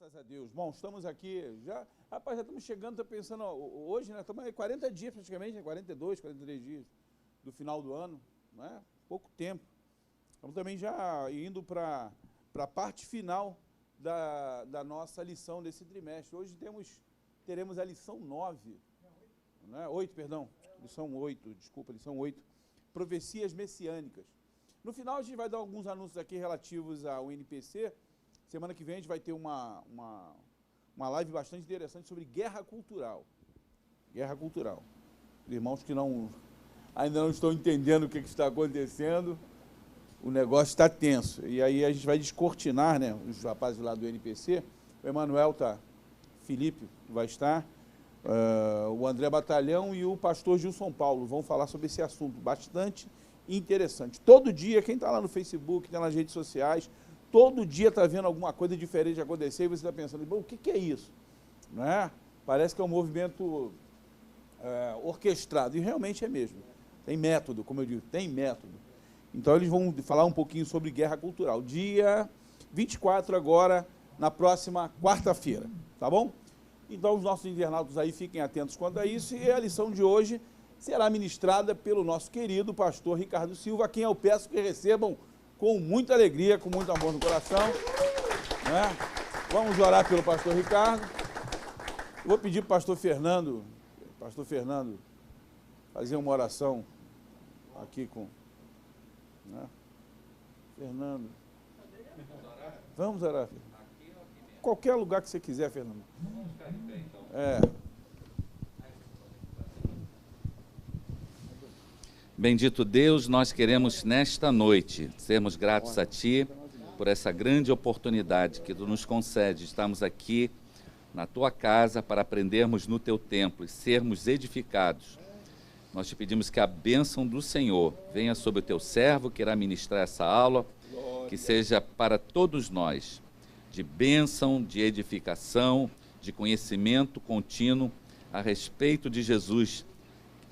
Graças a Deus. Bom, estamos aqui, já estamos chegando, estou pensando, hoje, né, estamos aí 40 dias praticamente, né, 42, 43 dias do final do ano, né, pouco tempo. Estamos também já indo para a parte final da nossa lição desse trimestre. Hoje teremos a lição 9, né, 8, perdão, lição 8, desculpa, lição 8, profecias messiânicas. No final a gente vai dar alguns anúncios aqui relativos ao NPC. Semana que vem a gente vai ter uma live bastante interessante sobre guerra cultural. Guerra cultural. Irmãos que ainda não estão entendendo o que está acontecendo, o negócio está tenso. E aí a gente vai descortinar, né, os rapazes lá do NPC, o Emanuel Felipe vai estar, o André Batalhão e o pastor Gilson Paulo vão falar sobre esse assunto bastante interessante. Todo dia, quem está lá no Facebook, está nas redes sociais, todo dia está vendo alguma coisa diferente acontecer e você está pensando, bom, o que é isso? Não é? Parece que é um movimento orquestrado, e realmente é mesmo. Tem método, como eu digo, tem método. Então eles vão falar um pouquinho sobre guerra cultural. Dia 24 agora, na próxima quarta-feira, tá bom? Então os nossos internautas aí fiquem atentos quanto a isso, e a lição de hoje será ministrada pelo nosso querido pastor Ricardo Silva, a quem eu peço que recebam com muita alegria, com muito amor no coração, né? Vamos orar pelo pastor Ricardo. Vou pedir para o pastor Fernando fazer uma oração aqui com, né? Fernando. Vamos orar, Fernando. Qualquer lugar que você quiser, Fernando. Bendito Deus, nós queremos nesta noite sermos gratos a Ti por essa grande oportunidade que Tu nos concede. Estamos aqui na Tua casa para aprendermos no Teu templo e sermos edificados. Nós Te pedimos que a bênção do Senhor venha sobre o Teu servo que irá ministrar essa aula, que seja para todos nós, de bênção, de edificação, de conhecimento contínuo a respeito de Jesus,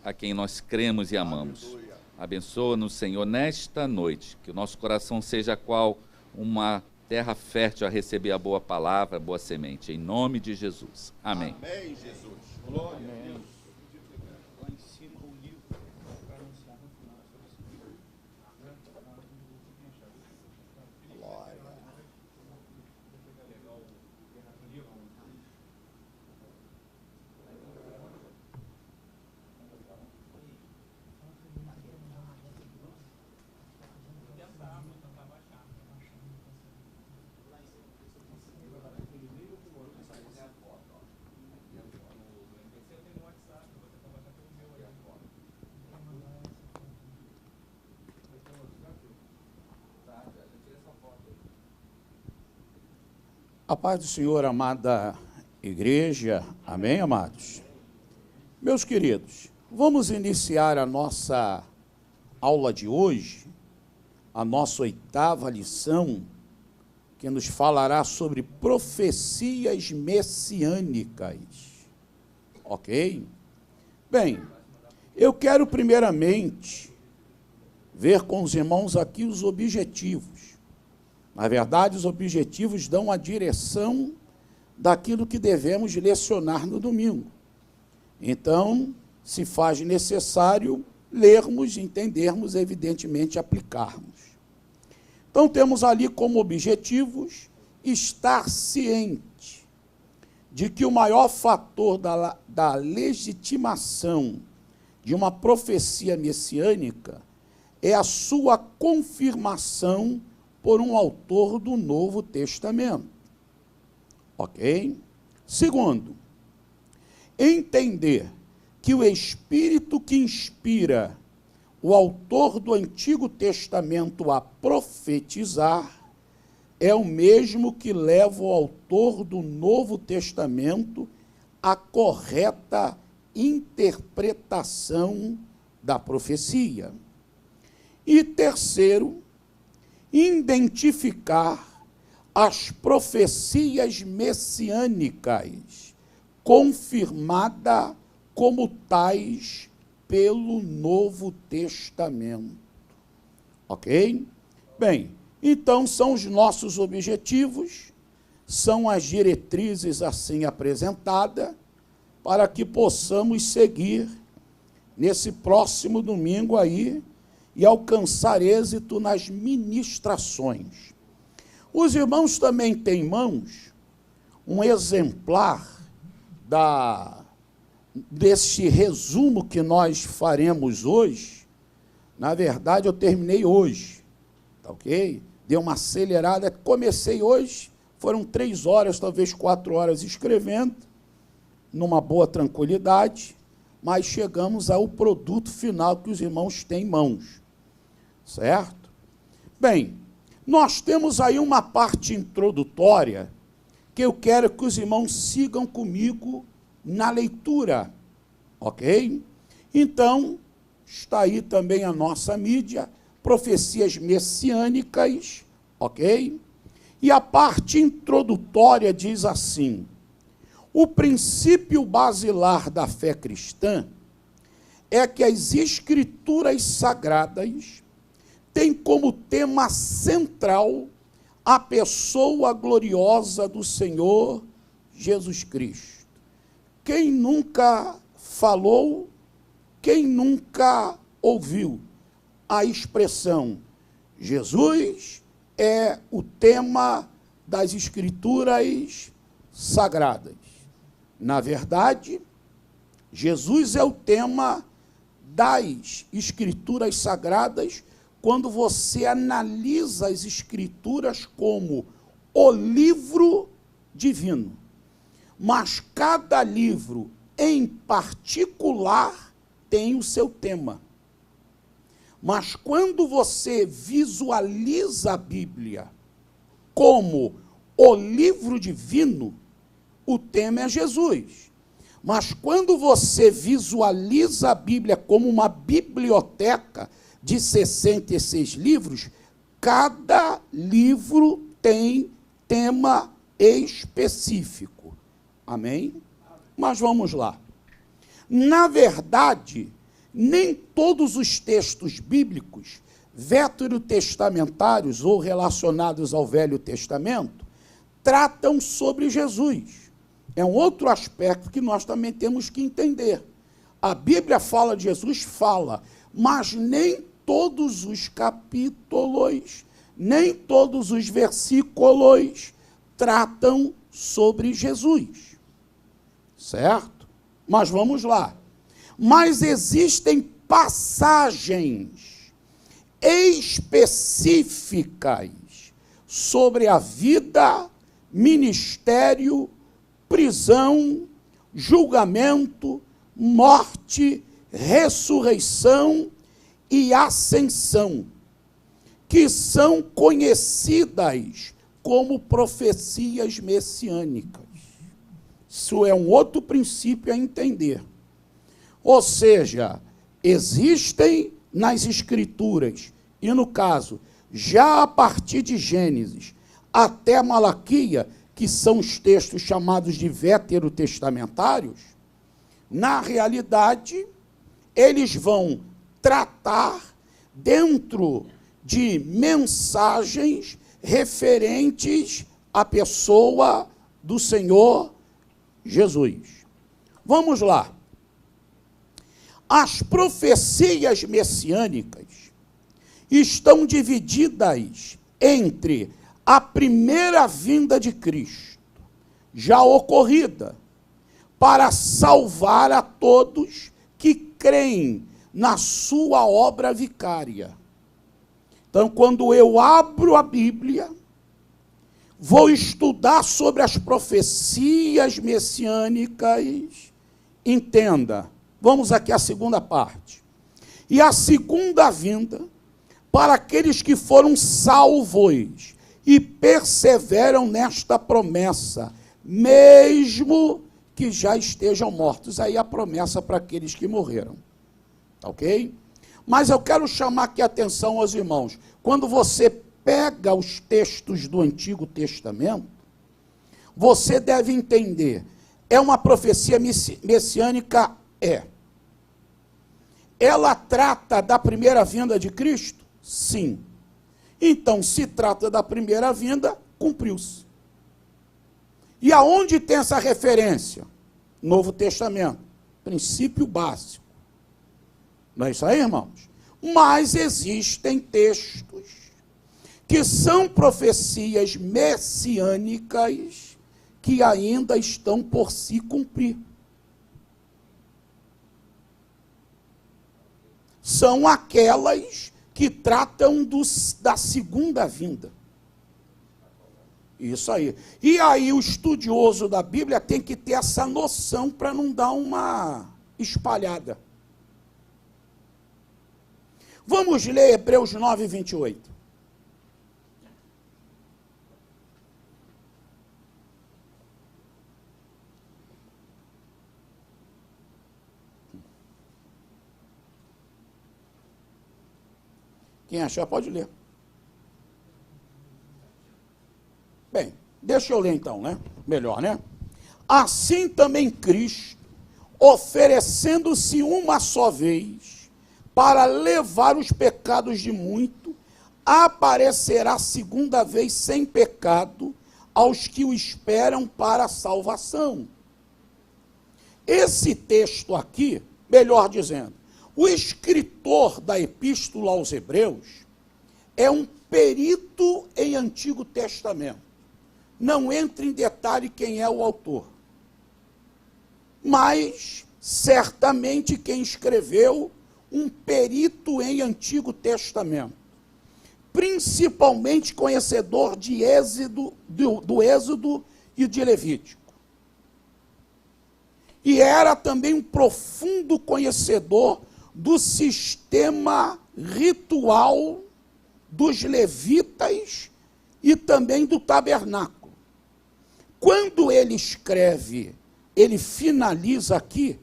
a quem nós cremos e amamos. Abençoa-nos, Senhor, nesta noite, que o nosso coração seja qual uma terra fértil a receber a boa palavra, a boa semente. Em nome de Jesus. Amém. Amém, Jesus. Glória a Deus. Lá em cima o livro para anunciar no final. A paz do Senhor, amada igreja, amém, amados? Meus queridos, vamos iniciar a nossa aula de hoje, a nossa 8ª lição, que nos falará sobre profecias messiânicas, ok? Bem, eu quero primeiramente ver com os irmãos aqui os objetivos. Na verdade, os objetivos dão a direção daquilo que devemos lecionar no domingo. Então, se faz necessário lermos, entendermos, evidentemente, aplicarmos. Então, temos ali como objetivos estar ciente de que o maior fator da legitimação de uma profecia messiânica é a sua confirmação por um autor do Novo Testamento. Ok? Segundo, entender que o Espírito que inspira o autor do Antigo Testamento a profetizar é o mesmo que leva o autor do Novo Testamento à correta interpretação da profecia. E terceiro, identificar as profecias messiânicas, confirmada como tais pelo Novo Testamento. Ok? Bem, então são os nossos objetivos, são as diretrizes assim apresentadas para que possamos seguir nesse próximo domingo aí e alcançar êxito nas ministrações. Os irmãos também têm em mãos um exemplar desse resumo que nós faremos hoje. Na verdade, eu terminei hoje, tá ok? Dei uma acelerada, comecei hoje, foram 3 horas, talvez 4 horas escrevendo, numa boa tranquilidade, mas chegamos ao produto final que os irmãos têm em mãos, certo? Bem, nós temos aí uma parte introdutória que eu quero que os irmãos sigam comigo na leitura, ok? Então, está aí também a nossa mídia, profecias messiânicas, ok? E a parte introdutória diz assim: o princípio basilar da fé cristã é que as escrituras sagradas têm como tema central a pessoa gloriosa do Senhor Jesus Cristo. Quem nunca falou, quem nunca ouviu a expressão Jesus é o tema das escrituras sagradas? Na verdade, Jesus é o tema das escrituras sagradas quando você analisa as escrituras como o livro divino. Mas cada livro em particular tem o seu tema. Mas quando você visualiza a Bíblia como o livro divino, o tema é Jesus. Mas quando você visualiza a Bíblia como uma biblioteca de 66 livros, cada livro tem tema específico. Amém? Mas vamos lá. Na verdade, nem todos os textos bíblicos, veterotestamentários ou relacionados ao Velho Testamento, tratam sobre Jesus. É um outro aspecto que nós também temos que entender. A Bíblia fala de Jesus, fala, mas nem todos os capítulos, nem todos os versículos tratam sobre Jesus. Certo? Mas vamos lá. Mas existem passagens específicas sobre a vida, ministério, prisão, julgamento, morte, ressurreição e ascensão, que são conhecidas como profecias messiânicas. Isso é um outro princípio a entender. Ou seja, existem nas Escrituras, e no caso, já a partir de Gênesis até Malaquia, que são os textos chamados de veterotestamentários, na realidade, eles vão tratar dentro de mensagens referentes à pessoa do Senhor Jesus. Vamos lá. As profecias messiânicas estão divididas entre a primeira vinda de Cristo, já ocorrida, para salvar a todos que creem na sua obra vicária. Então, quando eu abro a Bíblia, vou estudar sobre as profecias messiânicas, entenda, vamos aqui à segunda parte. E a segunda vinda, para aqueles que foram salvos e perseveram nesta promessa, mesmo que já estejam mortos. Aí a promessa para aqueles que morreram. Ok? Mas eu quero chamar aqui a atenção aos irmãos. Quando você pega os textos do Antigo Testamento, você deve entender, é uma profecia messiânica? É. Ela trata da primeira vinda de Cristo? Sim. Então, se trata da primeira vinda, cumpriu-se. E aonde tem essa referência? Novo Testamento. Princípio básico. Não é isso aí, irmãos? Mas existem textos que são profecias messiânicas que ainda estão por se cumprir. São aquelas que tratam da segunda vinda. Isso aí. E aí o estudioso da Bíblia tem que ter essa noção para não dar uma espalhada. Vamos ler Hebreus 9, 28. Quem achar pode ler. Bem, deixa eu ler então, né? Melhor, né? Assim também Cristo, oferecendo-se uma só vez, para levar os pecados de muito, aparecerá segunda vez sem pecado aos que o esperam para a salvação. Esse texto aqui, melhor dizendo, o escritor da Epístola aos Hebreus é um perito em Antigo Testamento. Não entra em detalhe quem é o autor. Mas, certamente, quem escreveu, um perito em Antigo Testamento. Principalmente conhecedor de do Êxodo e de Levítico. E era também um profundo conhecedor do sistema ritual dos levitas e também do tabernáculo. Quando ele escreve, ele finaliza aqui,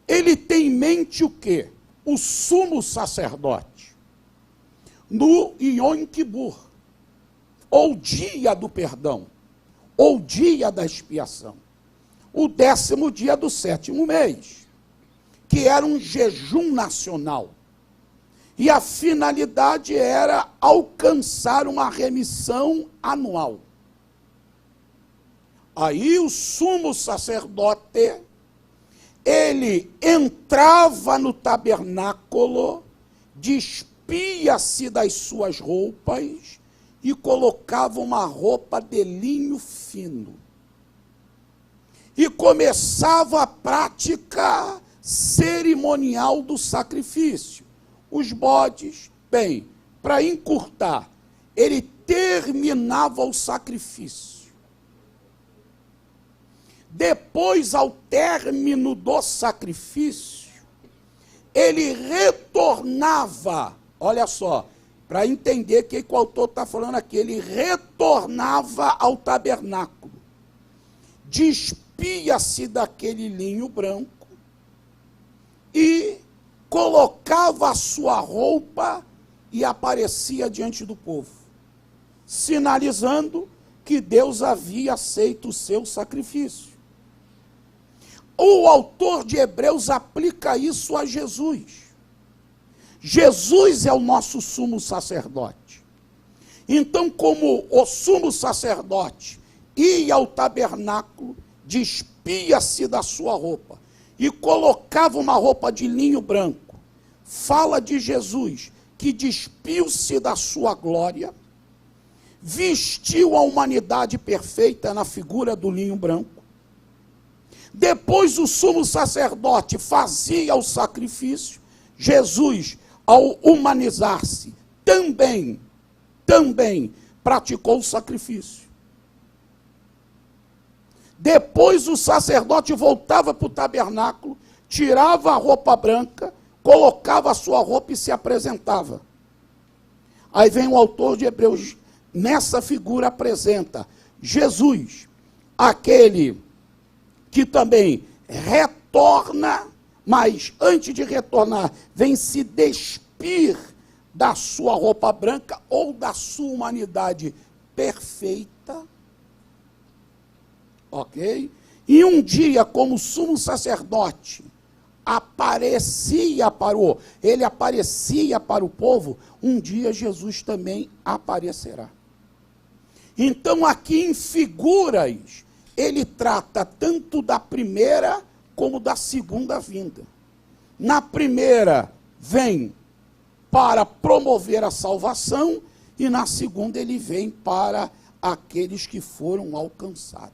ele tem em mente o quê? O sumo sacerdote, no Yom Kippur, ou dia do perdão, ou dia da expiação, o 10º dia do 7º mês, que era um jejum nacional. E a finalidade era alcançar uma remissão anual. Aí o sumo sacerdote, ele entrava no tabernáculo, despia-se das suas roupas e colocava uma roupa de linho fino. E começava a prática cerimonial do sacrifício. Os bodes, bem, para encurtar, ele terminava o sacrifício. Depois, ao término do sacrifício, ele retornava, olha só, para entender o que o autor está falando aqui, ele retornava ao tabernáculo, despia-se daquele linho branco e colocava a sua roupa e aparecia diante do povo, sinalizando que Deus havia aceito o seu sacrifício. O autor de Hebreus aplica isso a Jesus. Jesus é o nosso sumo sacerdote. Então, como o sumo sacerdote ia ao tabernáculo, despia-se da sua roupa e colocava uma roupa de linho branco, fala de Jesus, que despiu-se da sua glória, vestiu a humanidade perfeita na figura do linho branco. Depois o sumo sacerdote fazia o sacrifício. Jesus, ao humanizar-se, também praticou o sacrifício. Depois o sacerdote voltava para o tabernáculo, tirava a roupa branca, colocava a sua roupa e se apresentava. Aí vem o autor de Hebreus, nessa figura apresenta Jesus, aquele que também retorna, mas antes de retornar, vem se despir da sua roupa branca ou da sua humanidade perfeita. Ok? E um dia, como sumo sacerdote, ele aparecia para o povo, um dia Jesus também aparecerá. Então, aqui em figuras, ele trata tanto da primeira como da segunda vinda. Na primeira, vem para promover a salvação, e na segunda ele vem para aqueles que foram alcançados.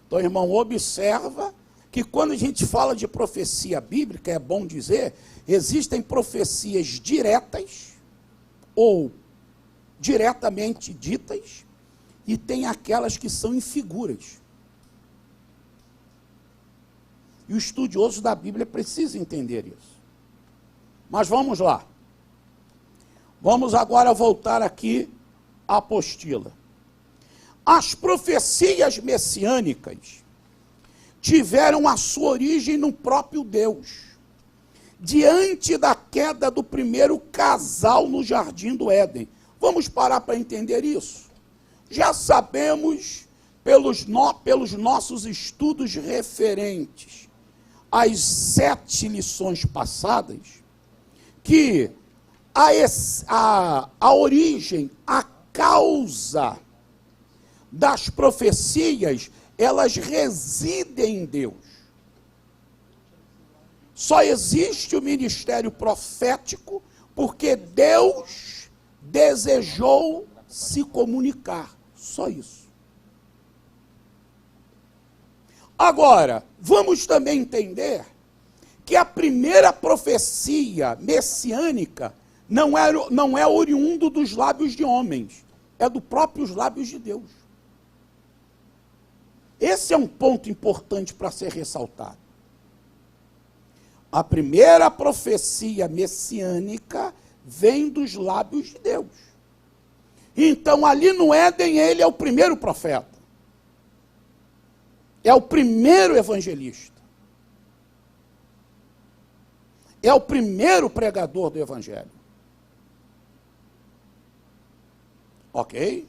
Então, irmão, observa que quando a gente fala de profecia bíblica, é bom dizer, existem profecias diretas ou diretamente ditas, e tem aquelas que são em figuras. E o estudioso da Bíblia precisa entender isso. Mas vamos lá. Vamos agora voltar aqui à apostila. As profecias messiânicas tiveram a sua origem no próprio Deus, diante da queda do primeiro casal no Jardim do Éden. Vamos parar para entender isso? Já sabemos, pelos nossos estudos referentes às 7 lições passadas, que a origem, a causa das profecias, elas residem em Deus. Só existe o ministério profético porque Deus desejou se comunicar. Só isso. Agora, vamos também entender que a primeira profecia messiânica não é oriundo dos lábios de homens, é dos próprios lábios de Deus. Esse é um ponto importante para ser ressaltado. A primeira profecia messiânica vem dos lábios de Deus. Então, ali no Éden, ele é o primeiro profeta. É o primeiro evangelista. É o primeiro pregador do evangelho. Ok?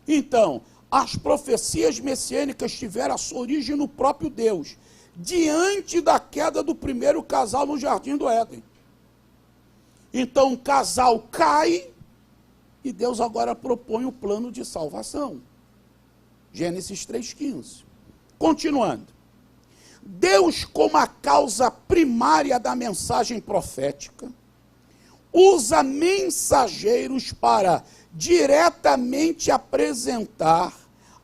Então, as profecias messiânicas tiveram a sua origem no próprio Deus, diante da queda do primeiro casal no Jardim do Éden. Então, o casal cai e Deus agora propõe o plano de salvação. Gênesis 3,15. Continuando. Deus, como a causa primária da mensagem profética, usa mensageiros para diretamente apresentar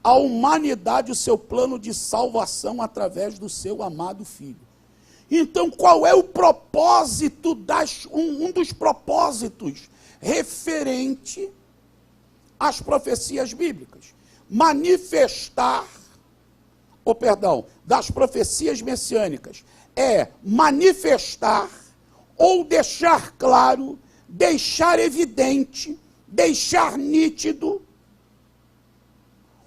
à humanidade o seu plano de salvação através do seu amado Filho. Então, qual é o propósito, um dos propósitos referente às profecias bíblicas? Das profecias messiânicas, é manifestar ou deixar claro, deixar evidente, deixar nítido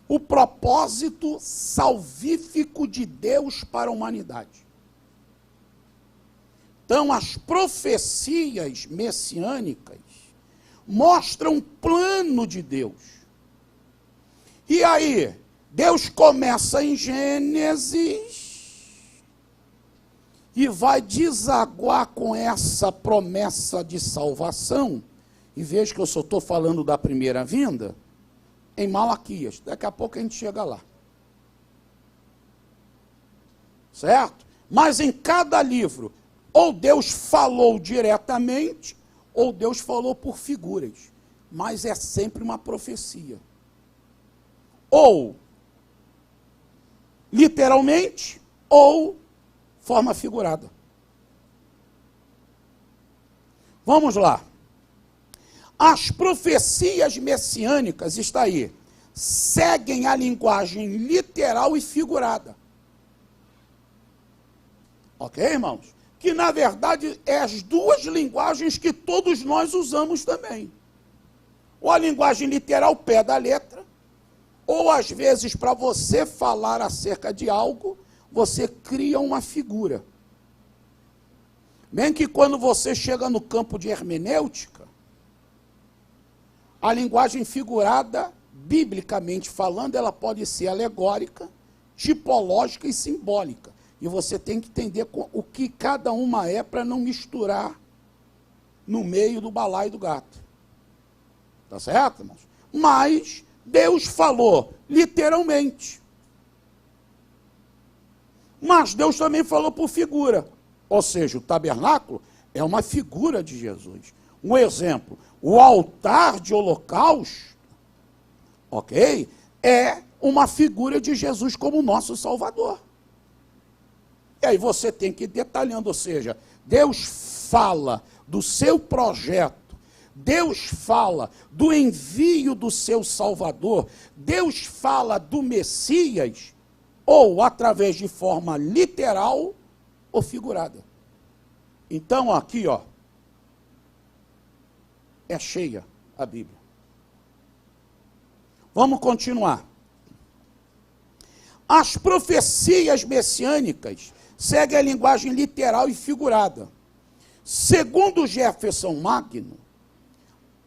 o propósito salvífico de Deus para a humanidade. Então, as profecias messiânicas mostram o plano de Deus. E aí, Deus começa em Gênesis e vai desaguar com essa promessa de salvação. E veja que eu só estou falando da primeira vinda em Malaquias. Daqui a pouco a gente chega lá. Certo? Mas em cada livro, ou Deus falou diretamente, ou Deus falou por figuras. Mas é sempre uma profecia. Ou literalmente, ou forma figurada. Vamos lá. As profecias messiânicas, está aí, seguem a linguagem literal e figurada. Ok, irmãos? Que, na verdade, é as duas linguagens que todos nós usamos também. Ou a linguagem literal, pé da letra, ou, às vezes, para você falar acerca de algo, você cria uma figura. Bem que quando você chega no campo de hermenêutica, a linguagem figurada, biblicamente falando, ela pode ser alegórica, tipológica e simbólica. E você tem que entender o que cada uma é para não misturar no meio do balaio do gato. Tá certo, irmãos? Mas Deus falou literalmente. Mas Deus também falou por figura. Ou seja, o tabernáculo é uma figura de Jesus. Um exemplo, o altar de holocausto, ok? É uma figura de Jesus como nosso Salvador. E aí você tem que ir detalhando, ou seja, Deus fala do seu projeto, Deus fala do envio do seu Salvador, Deus fala do Messias, ou através de forma literal ou figurada. Então aqui, ó, é cheia a Bíblia. Vamos continuar. As profecias messiânicas seguem a linguagem literal e figurada. Segundo Jefferson Magno,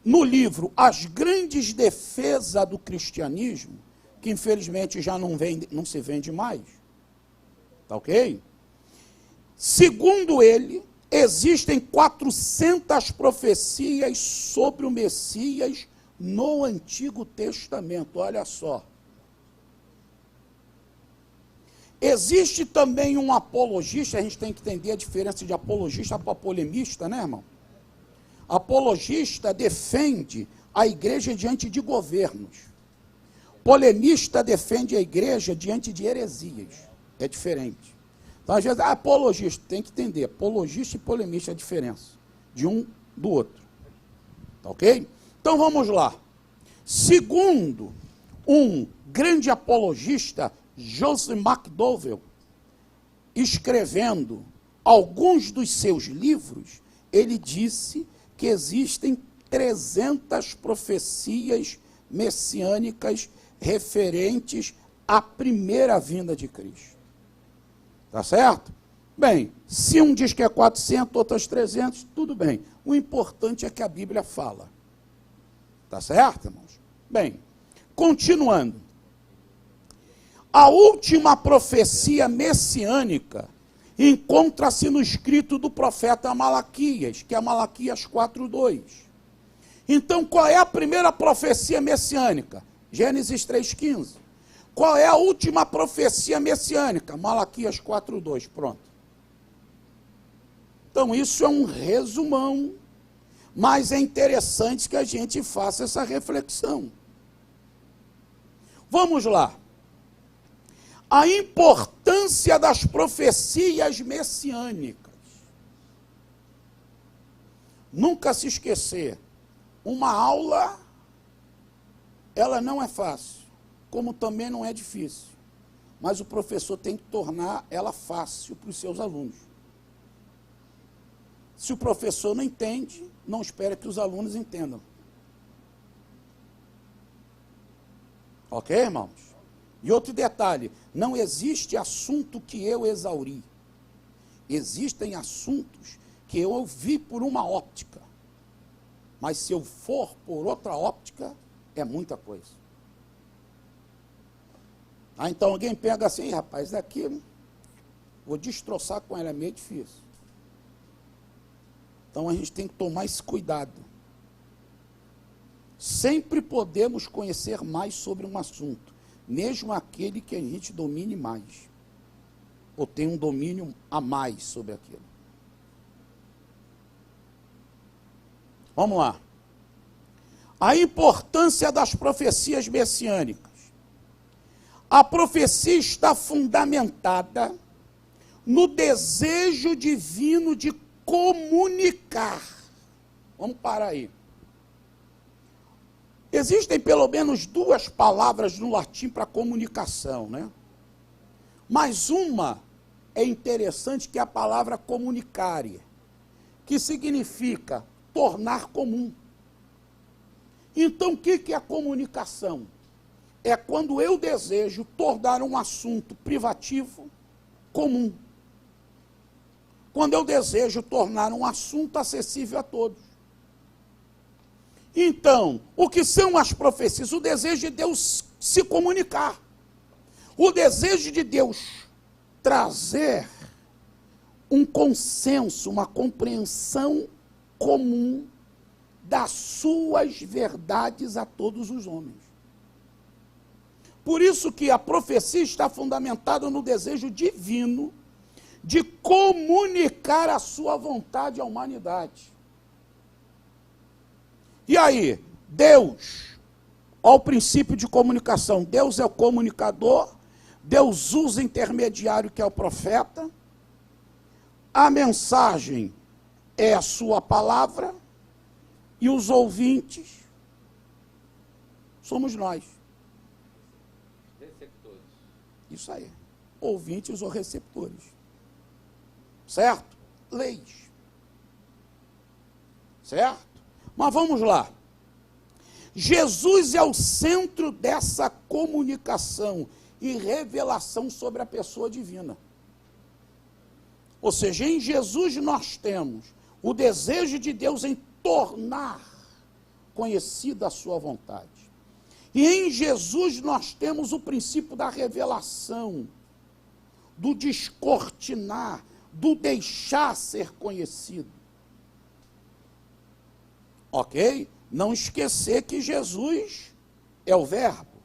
no livro As Grandes Defesas do Cristianismo, que infelizmente já não se vende mais, tá ok? Segundo ele, existem 400 profecias sobre o Messias no Antigo Testamento, olha só. Existe também um apologista, a gente tem que entender a diferença de apologista para polemista, né, irmão? Apologista defende a igreja diante de governos. Polemista defende a igreja diante de heresias. É diferente. Então, às vezes, apologista, tem que entender, apologista e polemista é a diferença de um do outro. Tá ok? Então, vamos lá. Segundo um grande apologista, Joseph McDowell, escrevendo alguns dos seus livros, ele disse que existem 300 profecias messiânicas referentes à primeira vinda de Cristo. Tá certo? Bem, se um diz que é 400, outros 300, tudo bem. O importante é que a Bíblia fala. Tá certo, irmãos? Bem, continuando. A última profecia messiânica encontra-se no escrito do profeta Malaquias, que é Malaquias 4:2. Então, qual é a primeira profecia messiânica? Gênesis 3:15. Qual é a última profecia messiânica? Malaquias 4:2. Pronto. Então, isso é um resumão, mas é interessante que a gente faça essa reflexão. Vamos lá. A importância das profecias messiânicas. Nunca se esquecer, uma aula, ela não é fácil, como também não é difícil. Mas o professor tem que tornar ela fácil para os seus alunos. Se o professor não entende, não espera que os alunos entendam. Ok, irmãos? E outro detalhe, não existe assunto que eu exauri. Existem assuntos que eu vi por uma óptica. Mas se eu for por outra óptica, é muita coisa. Então alguém pega assim, rapaz, daqui vou destroçar com ela, é meio difícil. Então a gente tem que tomar esse cuidado. Sempre podemos conhecer mais sobre um assunto, mesmo aquele que a gente domine mais, ou tem um domínio a mais sobre aquilo. Vamos lá. A importância das profecias messiânicas. A profecia está fundamentada no desejo divino de comunicar. Vamos parar aí. Existem pelo menos 2 palavras no latim para comunicação, né? Mas uma é interessante, que é a palavra comunicare, que significa tornar comum. Então, o que é a comunicação? É quando eu desejo tornar um assunto privativo comum. Quando eu desejo tornar um assunto acessível a todos. Então, o que são as profecias? O desejo de Deus se comunicar. O desejo de Deus trazer um consenso, uma compreensão comum das suas verdades a todos os homens. Por isso que a profecia está fundamentada no desejo divino de comunicar a sua vontade à humanidade. E aí, Deus, olha o princípio de comunicação, Deus é o comunicador, Deus usa o intermediário que é o profeta, a mensagem é a sua palavra, e os ouvintes somos nós. Receptores. Isso aí. Ouvintes ou receptores. Certo? Leis. Certo? Mas vamos lá. Jesus é o centro dessa comunicação e revelação sobre a pessoa divina. Ou seja, em Jesus nós temos o desejo de Deus em tornar conhecida a sua vontade. E em Jesus nós temos o princípio da revelação, do descortinar, do deixar ser conhecido. Ok? Não esquecer que Jesus é o verbo.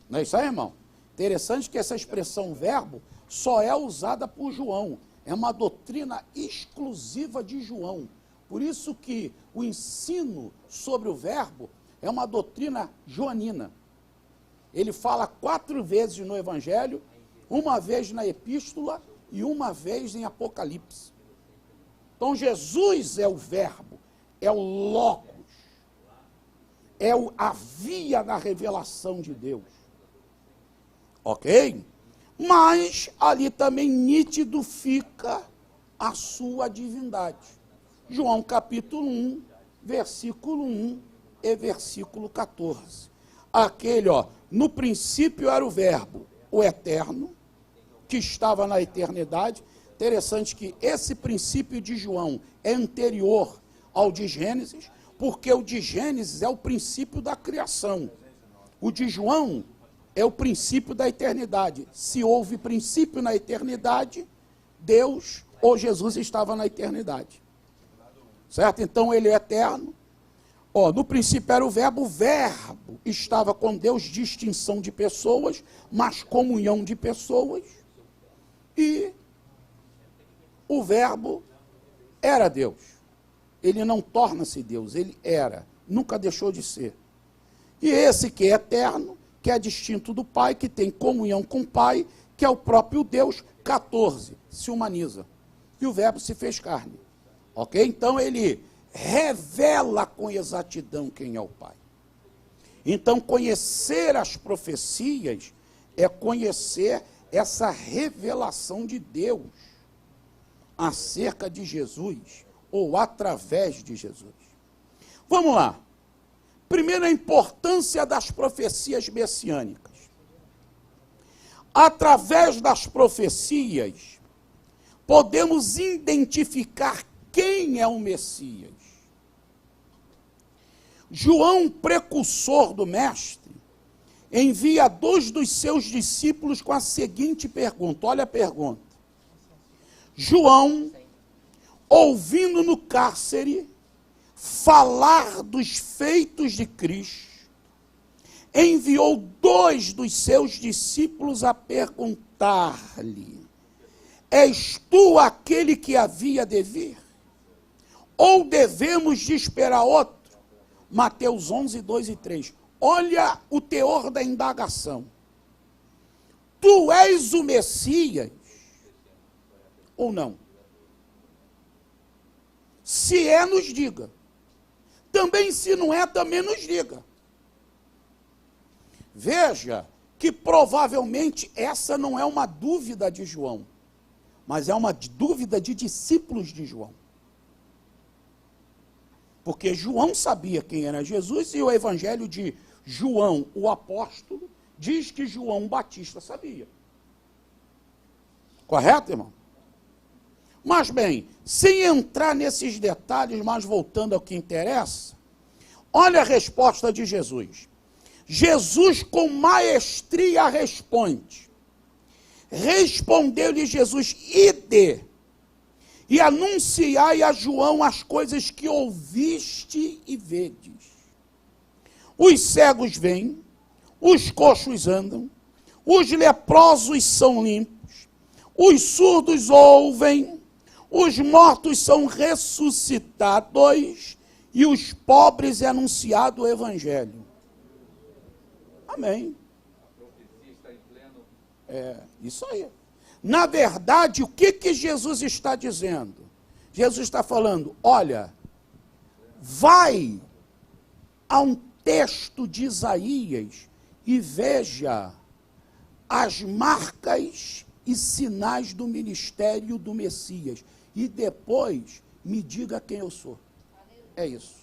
Não é isso aí, irmão? Interessante que essa expressão verbo só é usada por João. É uma doutrina exclusiva de João. Por isso que o ensino sobre o verbo é uma doutrina joanina. Ele fala 4 vezes no Evangelho, uma vez na Epístola e uma vez em Apocalipse. Então Jesus é o verbo, é o logos, é a via da revelação de Deus. Ok? Mas ali também nítido fica a sua divindade. João capítulo 1, versículo 1 e versículo 14. Aquele, no princípio era o verbo, o eterno, que estava na eternidade. Interessante que esse princípio de João é anterior ao de Gênesis, porque o de Gênesis é o princípio da criação. O de João é o princípio da eternidade. Se houve princípio na eternidade, Deus ou Jesus estava na eternidade. Certo? Então ele é eterno. No princípio era o verbo estava com Deus, distinção de pessoas, mas comunhão de pessoas. E o verbo era Deus. Ele não torna-se Deus, ele era, nunca deixou de ser. E esse que é eterno, que é distinto do Pai, que tem comunhão com o Pai, que é o próprio Deus, 14, se humaniza. E o verbo se fez carne. Ok? Então ele revela com exatidão quem é o Pai. Então conhecer as profecias é conhecer essa revelação de Deus acerca de Jesus, ou através de Jesus. Vamos lá. Primeiro, a importância das profecias messiânicas. Através das profecias, podemos identificar quem é o Messias. João, precursor do Mestre, envia 2 dos seus discípulos com a seguinte pergunta. Olha a pergunta. João, ouvindo no cárcere falar dos feitos de Cristo, enviou 2 dos seus discípulos a perguntar-lhe: és tu aquele que havia de vir? Ou devemos de esperar outro? Mateus 11, 2 e 3. Olha o teor da indagação. Tu és o Messias ou não? Se é, nos diga. Também, se não é, também nos diga. Veja que provavelmente essa não é uma dúvida de João, mas é uma dúvida de discípulos de João. Porque João sabia quem era Jesus e o evangelho de João, o apóstolo, diz que João Batista sabia. Correto, irmão? Mas bem, sem entrar nesses detalhes, mas voltando ao que interessa, olha a resposta de Jesus. Jesus com maestria responde. Respondeu-lhe Jesus: ide, e anunciai a João as coisas que ouviste e vedes. Os cegos veem, os coxos andam, os leprosos são limpos, os surdos ouvem, os mortos são ressuscitados e os pobres é anunciado o evangelho. Amém. É, isso aí. Na verdade, o que Jesus está dizendo? Jesus está falando, olha, vai a um texto de Isaías e veja as marcas e sinais do ministério do Messias. E depois me diga quem eu sou. É isso.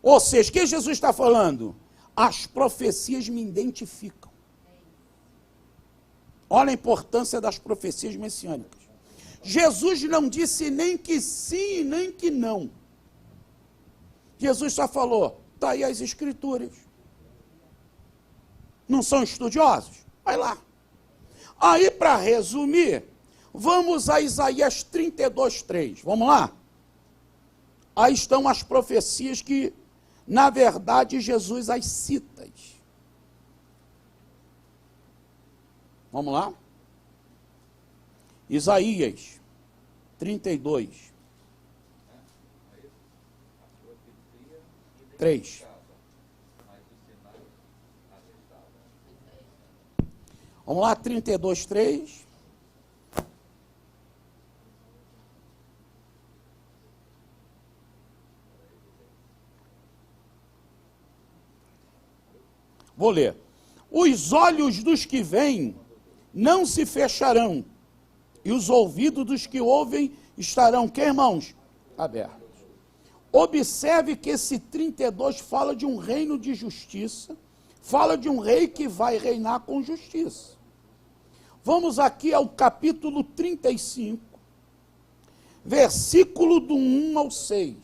Ou seja, o que Jesus está falando? As profecias me identificam. Olha a importância das profecias messiânicas. Jesus não disse nem que sim, nem que não. Jesus só falou, está aí as escrituras. Não são estudiosos? Vai lá. Aí, para resumir, vamos a Isaías 32:3. Vamos lá? Aí estão as profecias que, na verdade, Jesus as cita. Vamos lá? Isaías 32. 3. Vamos lá, 32:3. Vou ler. Os olhos dos que veem não se fecharão, e os ouvidos dos que ouvem estarão, que irmãos? Abertos. Observe que esse 32 fala de um reino de justiça, fala de um rei que vai reinar com justiça. Vamos aqui ao capítulo 35, versículo do 1 ao 6.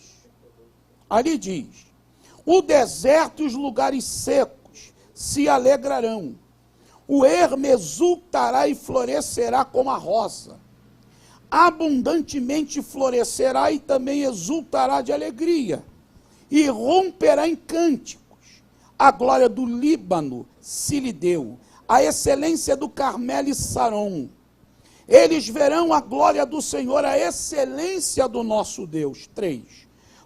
Ali diz, o deserto e os lugares secos se alegrarão, o ermo exultará e florescerá como a rosa. Abundantemente florescerá e também exultará de alegria. E romperá em cânticos. A glória do Líbano se lhe deu. A excelência do Carmelo e Saron. Eles verão a glória do Senhor, a excelência do nosso Deus. 3.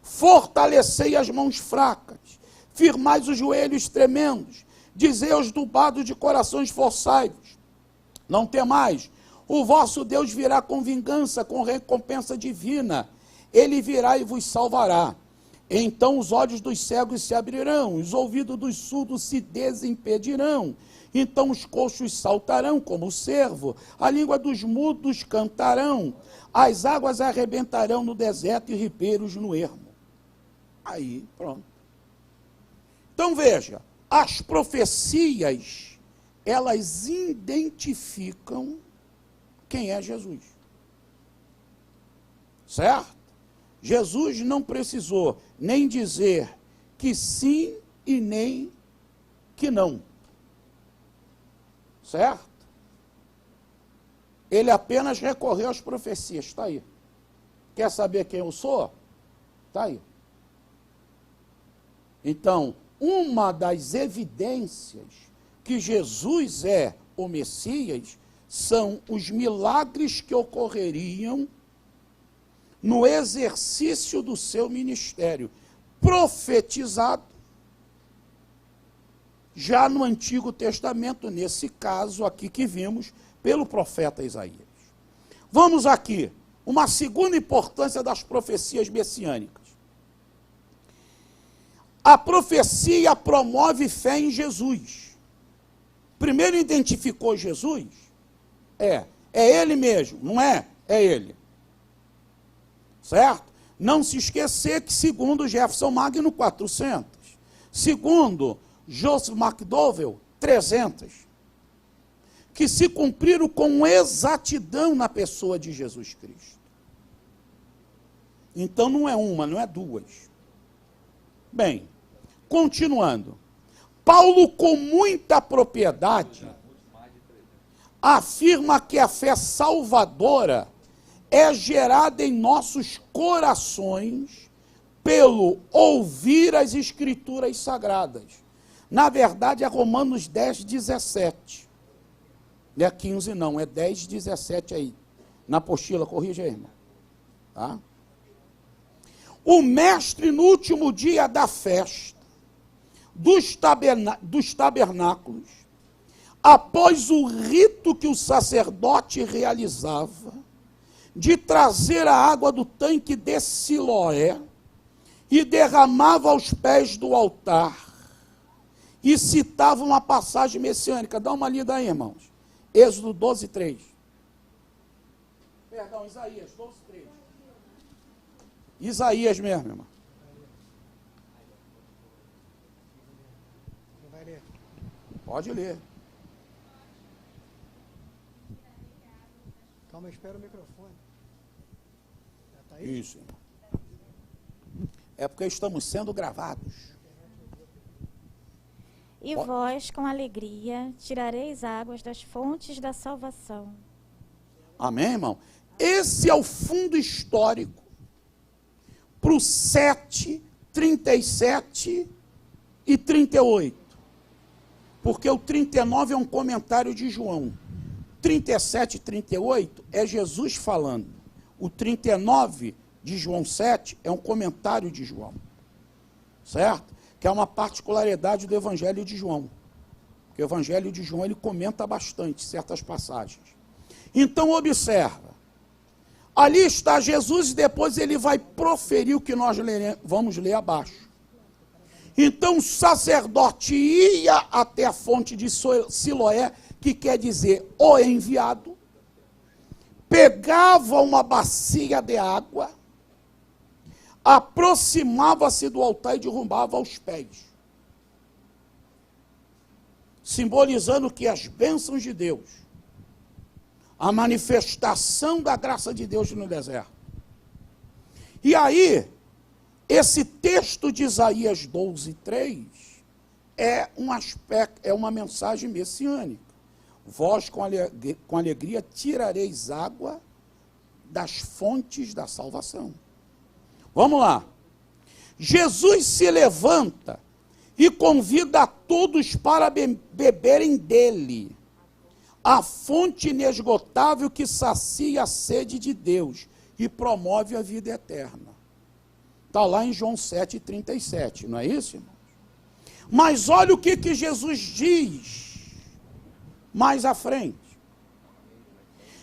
Fortalecei as mãos fracas. Firmai os joelhos tremendos. Dizei aos turbados de corações esforçai-vos, não temais, o vosso Deus virá com vingança, com recompensa divina, ele virá e vos salvará. Então os olhos dos cegos se abrirão, os ouvidos dos surdos se desimpedirão, então os coxos saltarão como o cervo, a língua dos mudos cantarão, as águas arrebentarão no deserto e ribeiros no ermo. Aí, pronto. Então veja, as profecias, elas identificam quem é Jesus. Certo? Jesus não precisou nem dizer que sim e nem que não. Certo? Ele apenas recorreu às profecias. Está aí. Quer saber quem eu sou? Está aí. Então, uma das evidências que Jesus é o Messias são os milagres que ocorreriam no exercício do seu ministério, profetizado já no Antigo Testamento, nesse caso aqui que vimos pelo profeta Isaías. Vamos aqui, uma segunda importância das profecias messiânicas. A profecia promove fé em Jesus. Primeiro identificou Jesus? É ele mesmo, não é? É ele. Certo? Não se esquecer que, segundo Jefferson Magno, 400. Segundo Joseph McDowell, 300. Que se cumpriram com exatidão na pessoa de Jesus Cristo. Então não é uma, não é duas. Bem, continuando. Paulo, com muita propriedade, afirma que a fé salvadora é gerada em nossos corações pelo ouvir as Escrituras Sagradas. Na verdade, é Romanos 10, 17. Não é 15 não, é 10, 17 aí. Na apostila, corrija aí, irmão. Tá? O mestre, no último dia da festa, dos tabernáculos, após o rito que o sacerdote realizava, de trazer a água do tanque de Siloé, e derramava aos pés do altar, e citava uma passagem messiânica. Dá uma lida aí, irmãos. Êxodo 12, 3. Perdão, Isaías 12, 3. Isaías mesmo, irmão. Vai ler. Pode ler. Calma, espera o microfone. Já tá aí? Isso, irmão. É porque estamos sendo gravados. E vós, com alegria, tirareis águas das fontes da salvação. Amém, irmão? Esse é o fundo histórico para o 7, 37 e 38. Porque o 39 é um comentário de João. 37 e 38 é Jesus falando. O 39 de João 7 é um comentário de João. Certo? Que é uma particularidade do Evangelho de João. Porque o Evangelho de João ele comenta bastante certas passagens. Então, observa. Ali está Jesus e depois ele vai proferir o que nós vamos ler abaixo. Então, o sacerdote ia até a fonte de Siloé, que quer dizer o enviado, pegava uma bacia de água, aproximava-se do altar e derrubava aos pés, simbolizando que as bênçãos de Deus, a manifestação da graça de Deus no deserto. E aí, esse texto de Isaías 12, 3 é um aspecto, é uma mensagem messiânica. Vós com alegria tirareis água das fontes da salvação. Vamos lá. Jesus se levanta e convida a todos para beberem dele, a fonte inesgotável que sacia a sede de Deus e promove a vida eterna. Está lá em João 7, 37, não é isso, irmão? Mas olha o que Jesus diz mais à frente.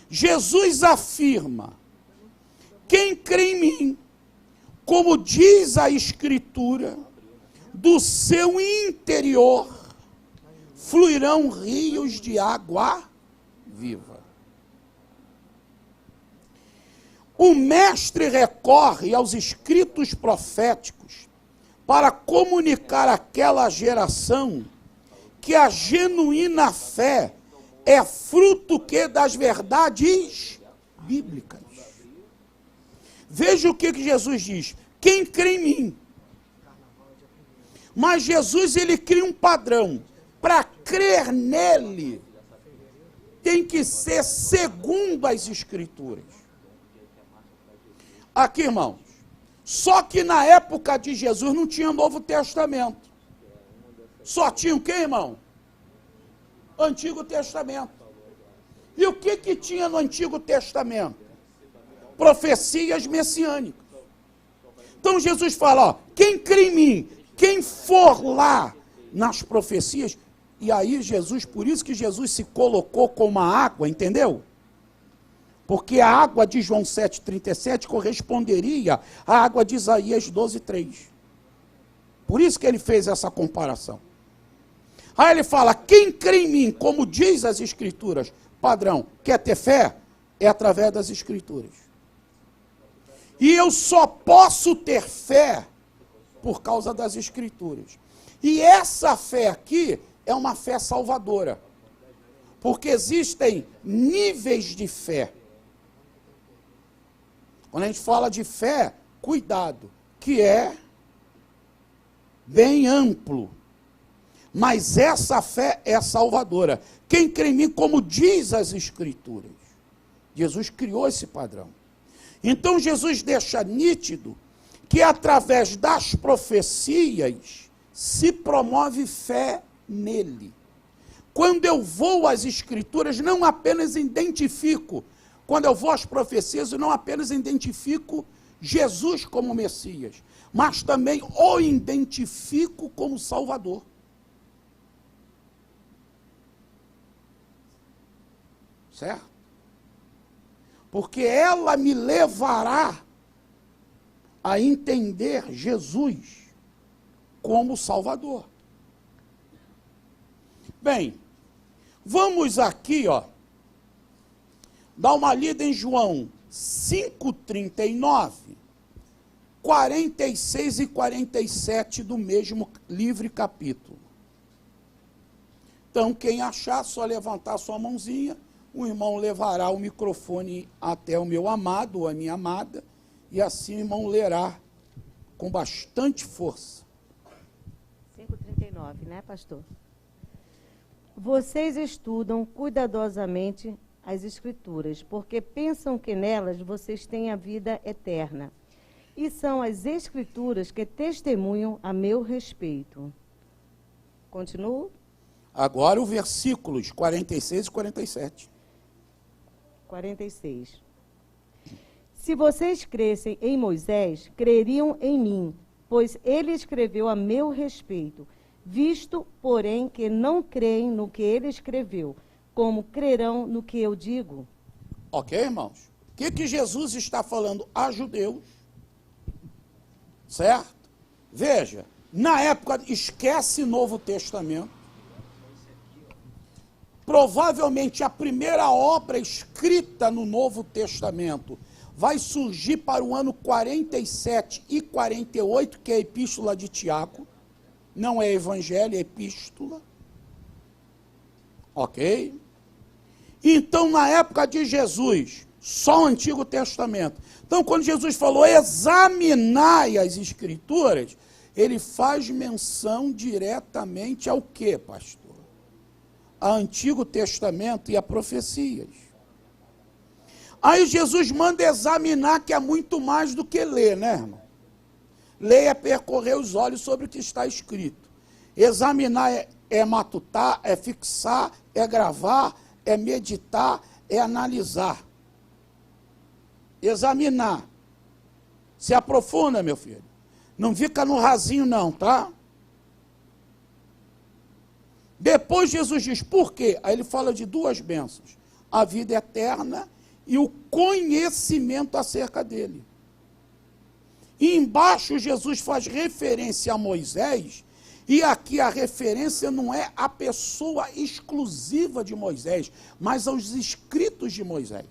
Jesus afirma: quem crê em mim, como diz a Escritura, do seu interior fluirão rios de água viva. O mestre recorre aos escritos proféticos para comunicar àquela geração que a genuína fé é fruto das verdades bíblicas. Veja o que Jesus diz: quem crê em mim. Mas Jesus ele cria um padrão. Para crer nele, tem que ser segundo as Escrituras. Aqui, irmãos, só que na época de Jesus não tinha Novo Testamento. Só tinha o quê, irmão? Antigo Testamento. E o que tinha no Antigo Testamento? Profecias messiânicas. Então Jesus fala, ó, quem crê em mim, quem for lá nas profecias, e aí Jesus, por isso que Jesus se colocou como a água, entendeu? Porque a água de João 7,37 corresponderia à água de Isaías 12,3. Por isso que ele fez essa comparação. Aí ele fala, quem crê em mim, como diz as Escrituras, padrão, quer ter fé? É através das Escrituras. E eu só posso ter fé por causa das Escrituras. E essa fé aqui é uma fé salvadora. Porque existem níveis de fé. Quando a gente fala de fé, cuidado, que é bem amplo. Mas essa fé é salvadora. Quem crê em mim, como diz as Escrituras. Jesus criou esse padrão. Então Jesus deixa nítido que através das profecias se promove fé nele. Quando eu vou às Escrituras, não apenas identifico, quando eu vou às profecias, eu não apenas identifico Jesus como Messias, mas também o identifico como Salvador. Certo? Porque ela me levará a entender Jesus como Salvador. Bem, vamos aqui, dar uma lida em João 5,39, 46 e 47 do mesmo livro e capítulo. Então, quem achar, só levantar sua mãozinha, o irmão levará o microfone até o meu amado ou a minha amada, e assim o irmão lerá com bastante força. 5,39, né, pastor? Vocês estudam cuidadosamente as Escrituras, porque pensam que nelas vocês têm a vida eterna. E são as Escrituras que testemunham a meu respeito. Continuo? Agora o versículos 46 e 47. 46. Se vocês crescem em Moisés, creriam em mim, pois ele escreveu a meu respeito. Visto, porém, que não creem no que ele escreveu, como crerão no que eu digo? Ok, irmãos? O que Jesus está falando a judeus? Certo? Veja, na época, esquece Novo Testamento. Provavelmente a primeira obra escrita no Novo Testamento vai surgir para o ano 47 e 48, que é a Epístola de Tiago. Não é evangelho, é epístola. Ok? Então, na época de Jesus, só o Antigo Testamento. Então, quando Jesus falou, examinai as Escrituras, ele faz menção diretamente ao quê, pastor? Ao Antigo Testamento e a profecias. Aí Jesus manda examinar, que é muito mais do que ler, né, irmão? Ler é percorrer os olhos sobre o que está escrito. Examinar é matutar, é fixar, é gravar, é meditar, é analisar. Examinar. Se aprofunda, meu filho. Não fica no rasinho não, tá? Depois Jesus diz, por quê? Aí ele fala de duas bênçãos. A vida eterna e o conhecimento acerca dele. E embaixo Jesus faz referência a Moisés, e aqui a referência não é a pessoa exclusiva de Moisés, mas aos escritos de Moisés.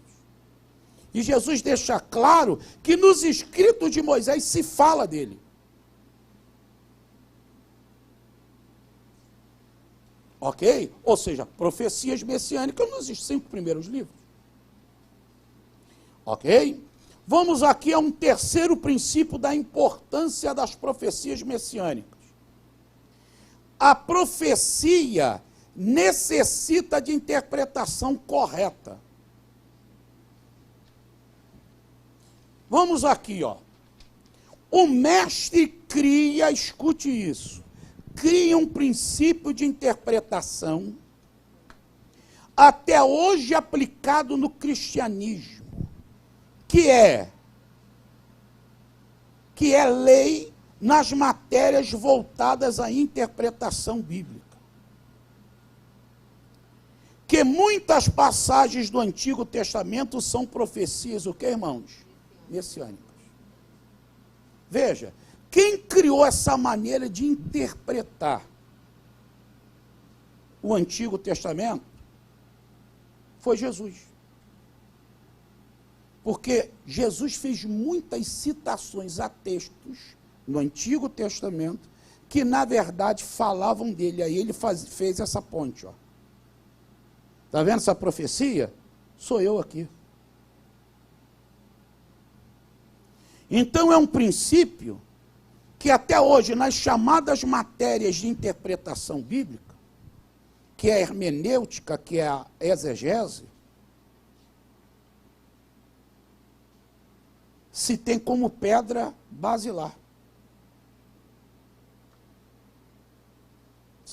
E Jesus deixa claro que nos escritos de Moisés se fala dele. Ok? Ou seja, profecias messiânicas nos 5 primeiros livros. Ok? Vamos aqui a um terceiro princípio da importância das profecias messiânicas. A profecia necessita de interpretação correta. Vamos aqui, O mestre cria, escute isso, cria um princípio de interpretação até hoje aplicado no cristianismo, que é lei nas matérias voltadas à interpretação bíblica. Que muitas passagens do Antigo Testamento são profecias, o que, irmãos? Messiânicas. Veja, quem criou essa maneira de interpretar o Antigo Testamento foi Jesus. Porque Jesus fez muitas citações a textos no Antigo Testamento que, na verdade, falavam dele. Aí ele fez essa ponte. Está vendo essa profecia? Sou eu aqui. Então, é um princípio que até hoje, nas chamadas matérias de interpretação bíblica, que é a hermenêutica, que é a exegese, se tem como pedra basilar.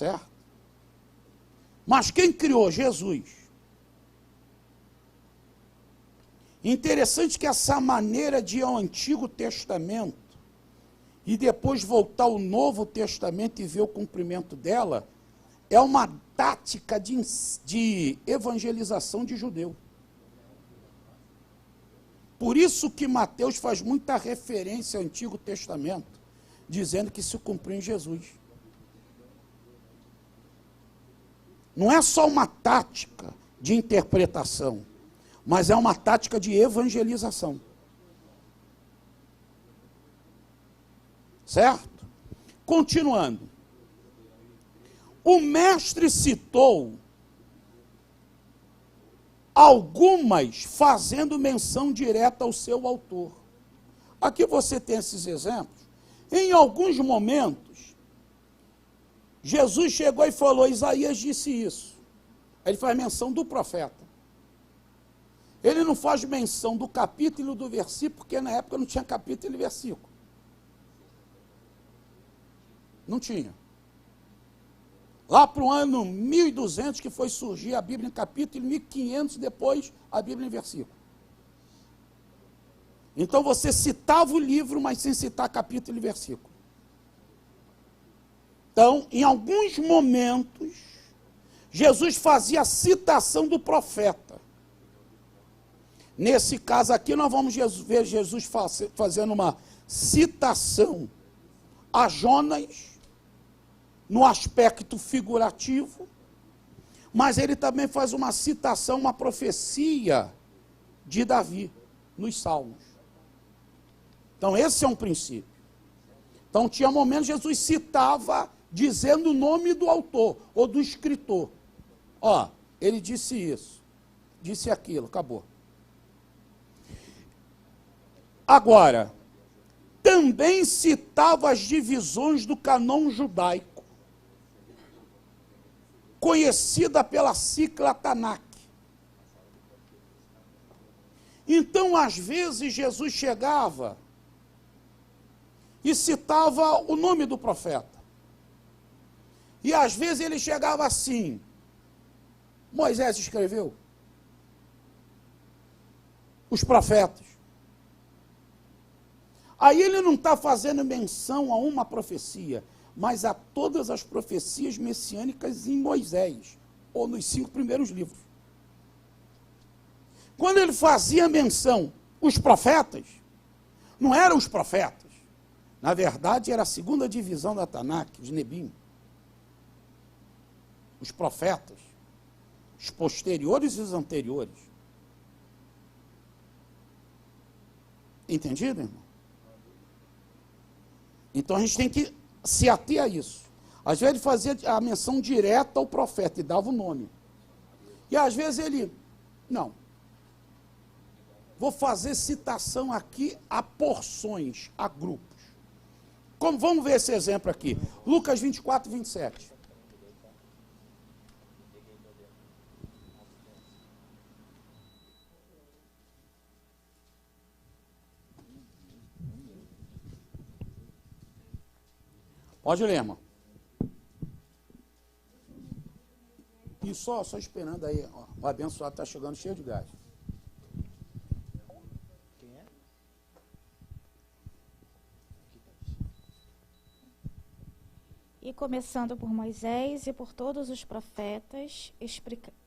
certo? Mas quem criou? Jesus. Interessante que essa maneira de ir ao Antigo Testamento e depois voltar ao Novo Testamento e ver o cumprimento dela, é uma tática de evangelização de judeu. Por isso que Mateus faz muita referência ao Antigo Testamento, dizendo que se cumpriu em Jesus. Não é só uma tática de interpretação, mas é uma tática de evangelização. Certo? Continuando. O mestre citou algumas fazendo menção direta ao seu autor. Aqui você tem esses exemplos. Em alguns momentos, Jesus chegou e falou, Isaías disse isso. Ele faz menção do profeta. Ele não faz menção do capítulo e do versículo, porque na época não tinha capítulo e versículo. Não tinha. Lá para o ano 1200 que foi surgir a Bíblia em capítulo, e 1500 depois a Bíblia em versículo. Então você citava o livro, mas sem citar capítulo e versículo. Então, em alguns momentos, Jesus fazia a citação do profeta. Nesse caso aqui, nós vamos ver Jesus fazendo uma citação a Jonas, no aspecto figurativo, mas ele também faz uma citação, uma profecia de Davi, nos Salmos. Então, esse é um princípio. Então, tinha momentos que Jesus citava, dizendo o nome do autor, ou do escritor. Ó, ele disse isso, disse aquilo, acabou. Agora, também citava as divisões do cânon judaico, conhecida pela cicla Tanakh. Então, às vezes, Jesus chegava e citava o nome do profeta. E às vezes ele chegava assim, Moisés escreveu, os profetas. Aí ele não está fazendo menção a uma profecia, mas a todas as profecias messiânicas em Moisés, ou nos 5 primeiros livros. Quando ele fazia menção, os profetas, não eram os profetas, na verdade era a segunda divisão da Tanakh, de Nebim. Os profetas, os posteriores e os anteriores. Entendido, irmão? Então a gente tem que se ater a isso. Às vezes ele fazia a menção direta ao profeta e dava o nome. E às vezes ele, não. Vou fazer citação aqui a porções, a grupos. Como, vamos ver esse exemplo aqui. Lucas 24, 27. Pode ler, irmão. E só esperando aí, ó, o abençoado está chegando cheio de gás. Quem é? E começando por Moisés e por todos os profetas,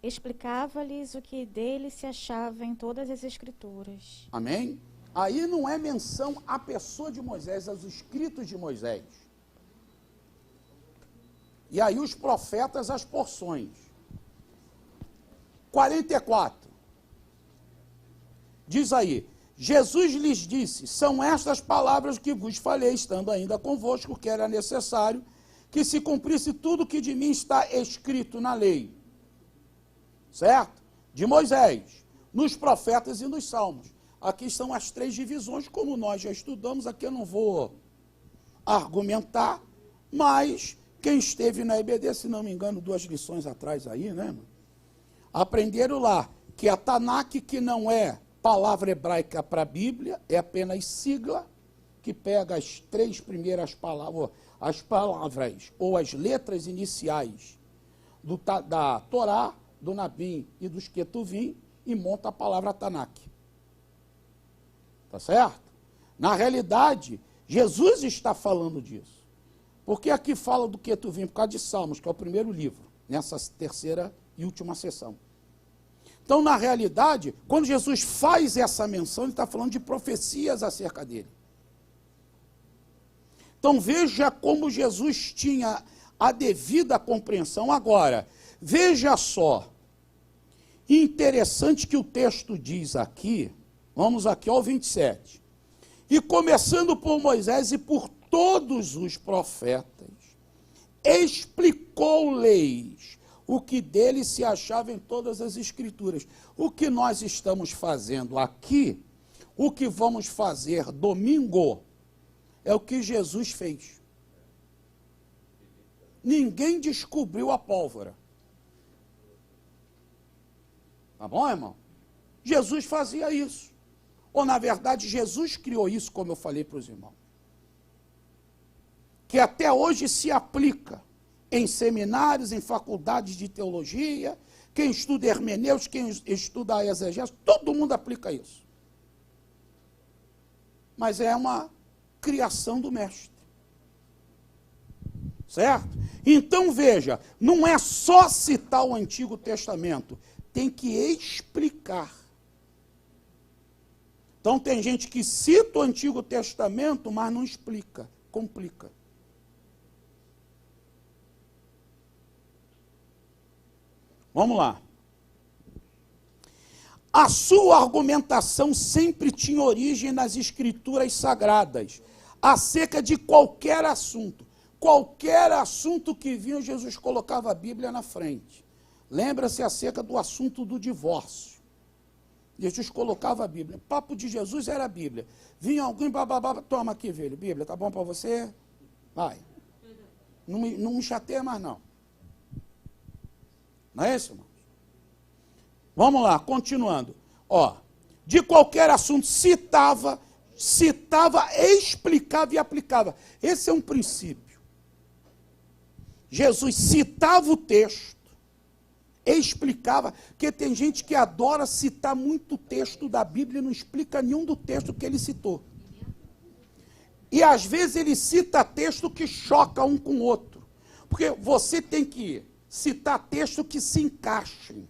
explicava-lhes o que dele se achava em todas as escrituras. Amém? Aí não é menção à pessoa de Moisés, aos escritos de Moisés. E aí os profetas, as porções. 44. Diz aí, Jesus lhes disse, são estas palavras que vos falei, estando ainda convosco, que era necessário que se cumprisse tudo que de mim está escrito na lei. Certo? De Moisés, nos profetas e nos salmos. Aqui estão as 3 divisões, como nós já estudamos, aqui eu não vou argumentar, mas quem esteve na EBD, se não me engano, 2 lições atrás aí, né? Aprenderam lá que a Tanakh, que não é palavra hebraica para a Bíblia, é apenas sigla, que pega as 3 primeiras palavras, ou as letras iniciais da Torá, do Nabim e dos Ketuvim e monta a palavra Tanakh. Tá certo? Na realidade, Jesus está falando disso. Porque aqui fala do Ketuvim por causa de Salmos, que é o primeiro livro, nessa terceira e última sessão. Então, na realidade, quando Jesus faz essa menção, ele está falando de profecias acerca dele. Então, veja como Jesus tinha a devida compreensão. Agora, veja só, interessante que o texto diz aqui, vamos aqui ao 27. E começando por Moisés e por todos os profetas, explicou-lhes o que dele se achava em todas as escrituras. O que nós estamos fazendo aqui, o que vamos fazer domingo, é o que Jesus fez. Ninguém descobriu a pólvora. Tá bom, irmão? Jesus fazia isso. Ou, na verdade, Jesus criou isso, como eu falei para os irmãos. Que até hoje se aplica em seminários, em faculdades de teologia, quem estuda hermenêutica, quem estuda a exegese, todo mundo aplica isso. Mas é uma criação do mestre. Certo? Então, veja, não é só citar o Antigo Testamento, tem que explicar. Então, tem gente que cita o Antigo Testamento, mas não explica, complica. Vamos lá. A sua argumentação sempre tinha origem nas escrituras sagradas, acerca de qualquer assunto. Qualquer assunto que vinha, Jesus colocava a Bíblia na frente. Lembra-se acerca do assunto do divórcio. Jesus colocava a Bíblia. O papo de Jesus era a Bíblia. Vinha alguém, bababá, toma aqui, velho, Bíblia, tá bom para você? Vai. Não me chateia mais, não. Não é isso, irmão? Vamos lá, continuando. Ó, de qualquer assunto, citava, explicava e aplicava. Esse é um princípio. Jesus citava o texto, explicava, porque tem gente que adora citar muito texto da Bíblia e não explica nenhum do texto que ele citou. E às vezes ele cita texto que choca um com o outro. Porque você tem que citar texto que se encaixem.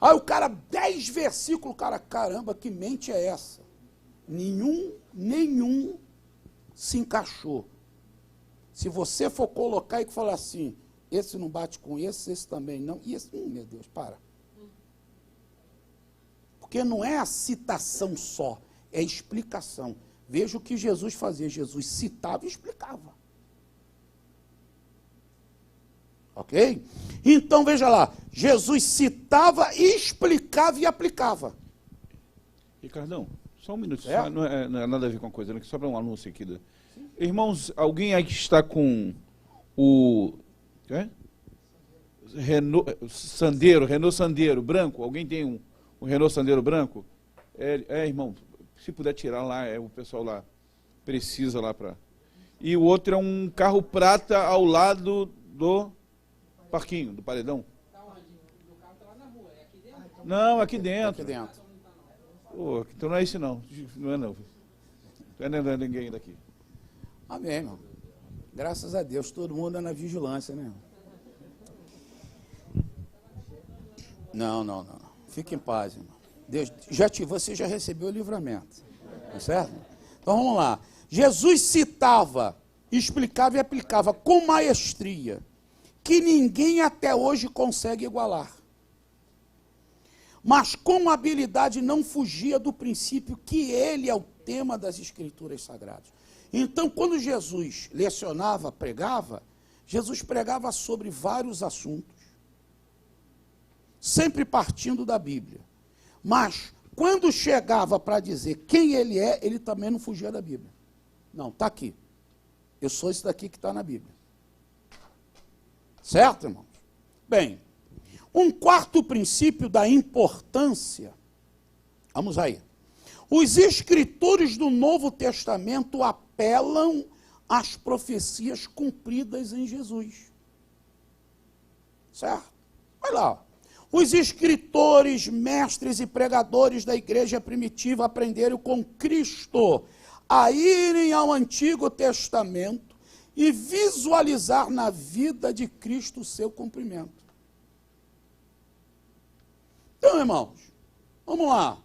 Aí o cara, 10 versículos, cara, caramba, que mente é essa? Nenhum se encaixou. Se você for colocar e falar assim, esse não bate com esse também não, e esse, meu Deus, para. Porque não é a citação só, é a explicação. Veja o que Jesus fazia, Jesus citava e explicava. Ok? Então, veja lá, Jesus citava, explicava e aplicava. Ricardão, só um minuto, É? só, não é nada a ver com a coisa, né? Só para um anúncio aqui. Irmãos, alguém aí que está com o Renault Sandero branco? Alguém tem um Renault Sandero branco? Irmão, se puder tirar lá, o pessoal lá precisa lá para... E o outro é um carro prata ao lado do parquinho, do paredão. Não, aqui dentro. Aqui dentro. Pô, então não é esse não. Não é não. Não é ninguém daqui. Amém, irmão. Graças a Deus, todo mundo é na vigilância, né, irmão? Não. Fique em paz, irmão. Deus, você já recebeu o livramento. Tá certo? Então vamos lá. Jesus citava, explicava e aplicava com maestria, que ninguém até hoje consegue igualar. Mas com habilidade não fugia do princípio que ele é o tema das Escrituras Sagradas. Então, quando Jesus lecionava, pregava, Jesus pregava sobre vários assuntos, sempre partindo da Bíblia. Mas, quando chegava para dizer quem ele é, ele também não fugia da Bíblia. Não, está aqui. Eu sou esse daqui que está na Bíblia. Certo, irmãos? Bem, um quarto princípio da importância, vamos aí. Os escritores do Novo Testamento apelam às profecias cumpridas em Jesus. Certo? Olha lá. Os escritores, mestres e pregadores da igreja primitiva aprenderam com Cristo a irem ao Antigo Testamento e visualizar na vida de Cristo o seu cumprimento. Então, irmãos, vamos lá.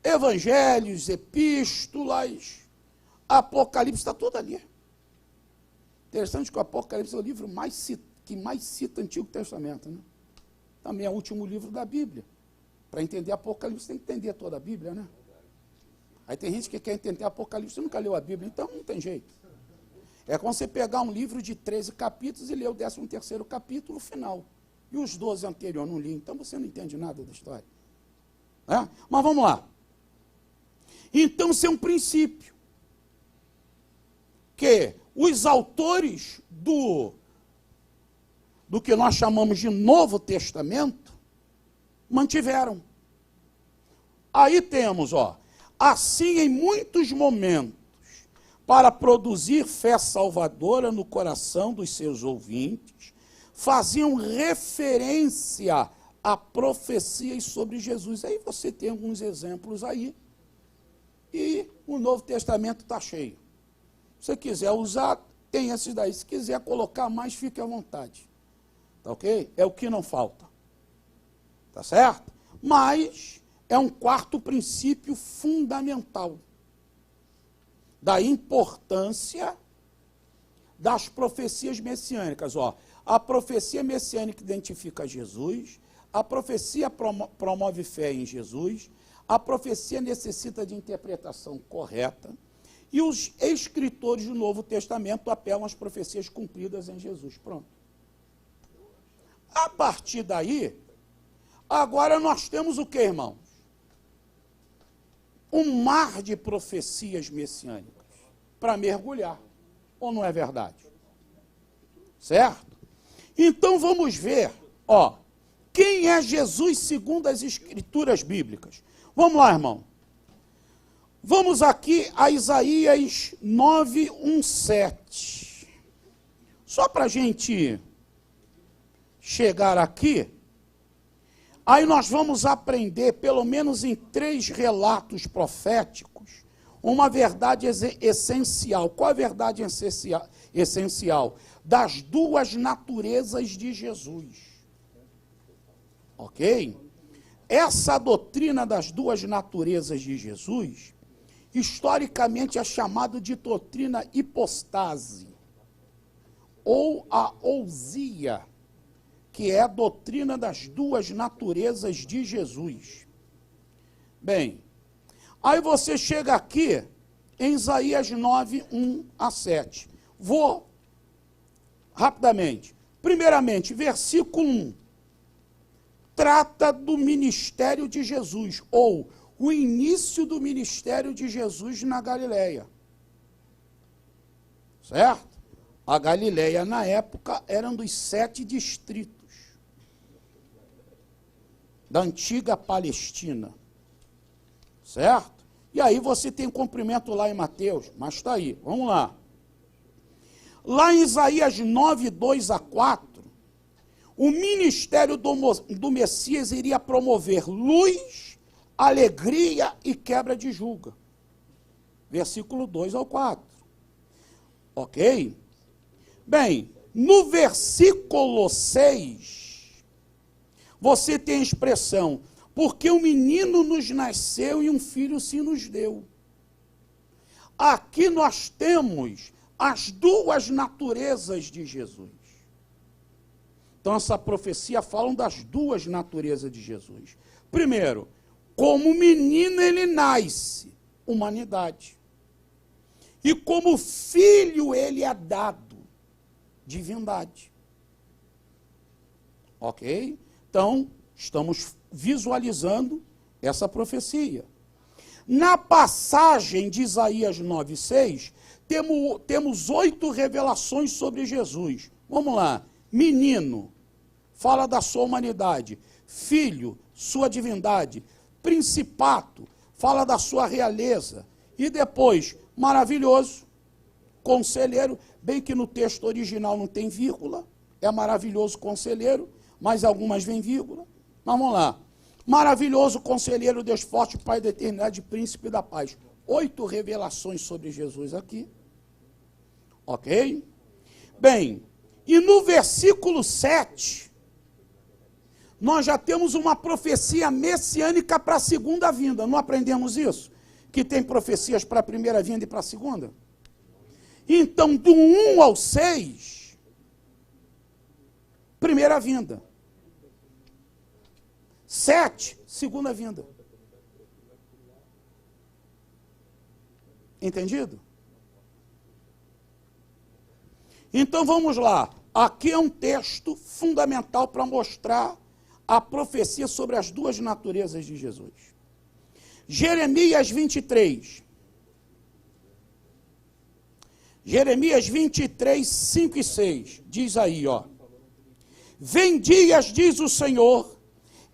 Evangelhos, epístolas, Apocalipse, está tudo ali. Interessante que o Apocalipse é o livro que mais cita o Antigo Testamento, né? Também é o último livro da Bíblia. Para entender Apocalipse, tem que entender toda a Bíblia, né? Aí tem gente que quer entender Apocalipse, nunca leu a Bíblia, então não tem jeito. É como você pegar um livro de 13 capítulos e ler o 13º capítulo final. E os 12 anteriores não li, então você não entende nada da história. Né? Mas vamos lá. Então, isso é um princípio. Que os autores do que nós chamamos de Novo Testamento mantiveram. Aí temos, assim em muitos momentos, para produzir fé salvadora no coração dos seus ouvintes, faziam referência a profecias sobre Jesus. Aí você tem alguns exemplos aí, e o Novo Testamento está cheio. Se você quiser usar, tem esses daí. Se quiser colocar mais, fique à vontade. Tá ok? É o que não falta. Tá certo? Mas é um quarto princípio fundamental da importância das profecias messiânicas. A profecia messiânica identifica Jesus, a profecia promove fé em Jesus, a profecia necessita de interpretação correta, e os escritores do Novo Testamento apelam às profecias cumpridas em Jesus. Pronto. A partir daí, agora nós temos o que, irmãos? Um mar de profecias messiânicas para mergulhar. Ou não é verdade? Certo? Então vamos ver, quem é Jesus segundo as Escrituras bíblicas? Vamos lá, irmão. Vamos aqui a Isaías 9, 1, 7. Só para a gente chegar aqui, aí nós vamos aprender, pelo menos em 3 relatos proféticos, uma verdade essencial. Qual a verdade essencial? Das 2 naturezas de Jesus. Ok? Essa doutrina das 2 naturezas de Jesus, historicamente é chamada de doutrina hipostase, ou a ousia, que é a doutrina das 2 naturezas de Jesus. Bem, aí você chega aqui em Isaías 9, 1 a 7. Vou rapidamente. Primeiramente, versículo 1. Trata do ministério de Jesus, ou o início do ministério de Jesus na Galileia. Certo? A Galileia, na época, era um dos 7 distritos da antiga Palestina. Certo? E aí você tem cumprimento lá em Mateus, mas está aí, vamos lá. Lá em Isaías 9, 2 a 4, o ministério do Messias iria promover luz, alegria e quebra de julga. Versículo 2 ao 4. Ok? Bem, no versículo 6, você tem a expressão, porque um menino nos nasceu e um filho se nos deu. Aqui nós temos as 2 naturezas de Jesus. Então, essa profecia fala das 2 naturezas de Jesus. Primeiro, como menino ele nasce, humanidade. E como filho ele é dado, divindade. Ok? Então, estamos visualizando essa profecia. Na passagem de Isaías 9:6, temos 8 revelações sobre Jesus. Vamos lá. Menino, fala da sua humanidade. Filho, sua divindade. Principato, fala da sua realeza. E depois, maravilhoso, conselheiro, bem que no texto original não tem vírgula, é maravilhoso conselheiro, mas algumas vêm vírgula. Mas vamos lá. Maravilhoso conselheiro, Deus forte, Pai da eternidade, príncipe da paz. 8 revelações sobre Jesus aqui. Ok? Bem, e no versículo 7, nós já temos uma profecia messiânica para a segunda vinda. Não aprendemos isso? Que tem profecias para a primeira vinda e para a segunda? Então, do 1 ao 6, primeira vinda. 7, segunda vinda. Entendido? Então vamos lá. Aqui é um texto fundamental para mostrar a profecia sobre as duas naturezas de Jesus. Jeremias 23. Jeremias 23, 5 e 6. Diz aí, ó. Vem dias, diz o Senhor,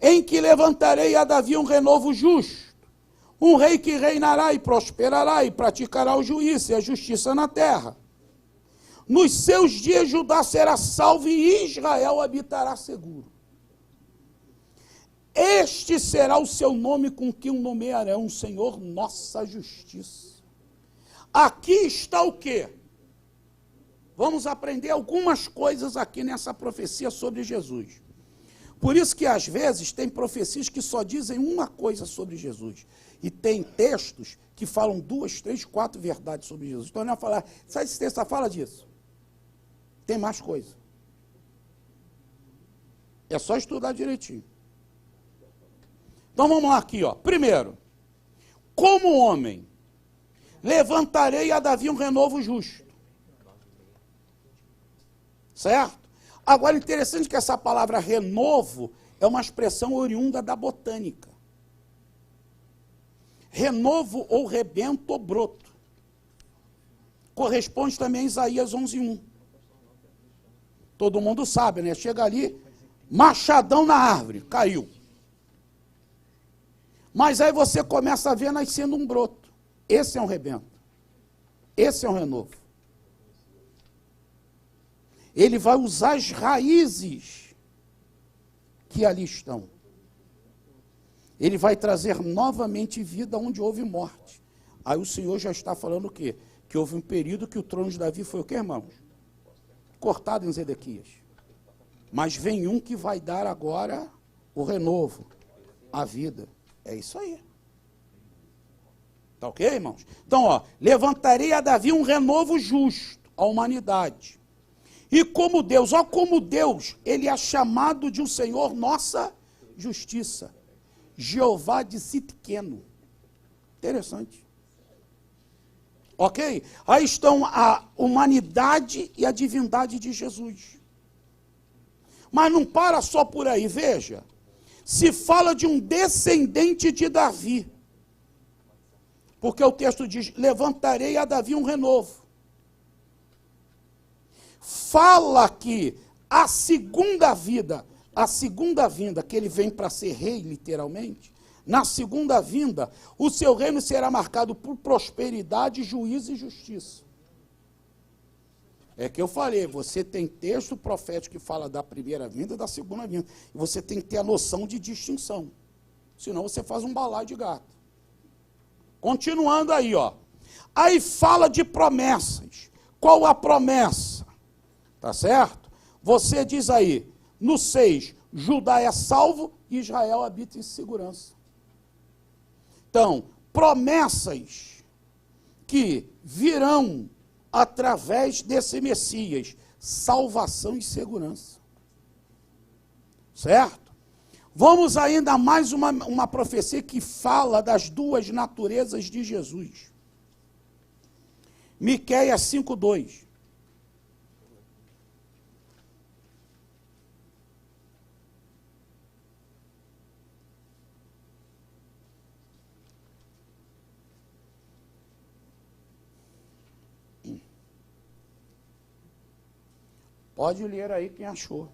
em que levantarei a Davi um renovo justo, um rei que reinará e prosperará e praticará o juízo e a justiça na terra. Nos seus dias Judá será salvo e Israel habitará seguro. Este será o seu nome com que o nomearão, Senhor, nossa justiça. Aqui está o quê? Vamos aprender algumas coisas aqui nessa profecia sobre Jesus. Por isso que às vezes tem profecias que só dizem uma coisa sobre Jesus. E tem textos que falam 2, 3, 4 verdades sobre Jesus. Então não é falar, sabe esse texto fala disso? Tem mais coisa. É só estudar direitinho. Então vamos lá aqui, ó. Primeiro, como homem, levantarei a Davi um renovo justo. Certo? Agora, interessante que essa palavra renovo é uma expressão oriunda da botânica. Renovo ou rebento ou broto. Corresponde também a Isaías 11:1. Todo mundo sabe, né? Chega ali, machadão na árvore, caiu. Mas aí você começa a ver nascendo um broto. Esse é um rebento. Esse é um renovo. Ele vai usar as raízes que ali estão. Ele vai trazer novamente vida onde houve morte. Aí o Senhor já está falando o quê? Que houve um período que o trono de Davi foi o quê, irmãos? Cortado em Zedequias. Mas vem um que vai dar agora o renovo, a vida. É isso aí. Tá ok, irmãos? Então, ó, levantarei a Davi um renovo justo à humanidade. E como Deus, ó, como Deus, ele é chamado de um Senhor nossa justiça. Jeová de Sitqueno. Interessante. Ok? Aí estão a humanidade e a divindade de Jesus. Mas não para só por aí, veja. Se fala de um descendente de Davi. Porque o texto diz, levantarei a Davi um renovo. Fala que a segunda vinda, que ele vem para ser rei, literalmente, na segunda vinda, o seu reino será marcado por prosperidade, juízo e justiça. É que eu falei, você tem texto profético que fala da primeira vinda e da segunda vinda. E você tem que ter a noção de distinção. Senão você faz um balaio de gato. Continuando aí, ó. Aí fala de promessas. Qual a promessa? Tá certo? Você diz aí, no 6, Judá é salvo e Israel habita em segurança. Então, promessas que virão através desse Messias, salvação e segurança. Certo? Vamos ainda mais uma profecia que fala das duas naturezas de Jesus. Miqueias 5:2. Pode ler aí quem achou.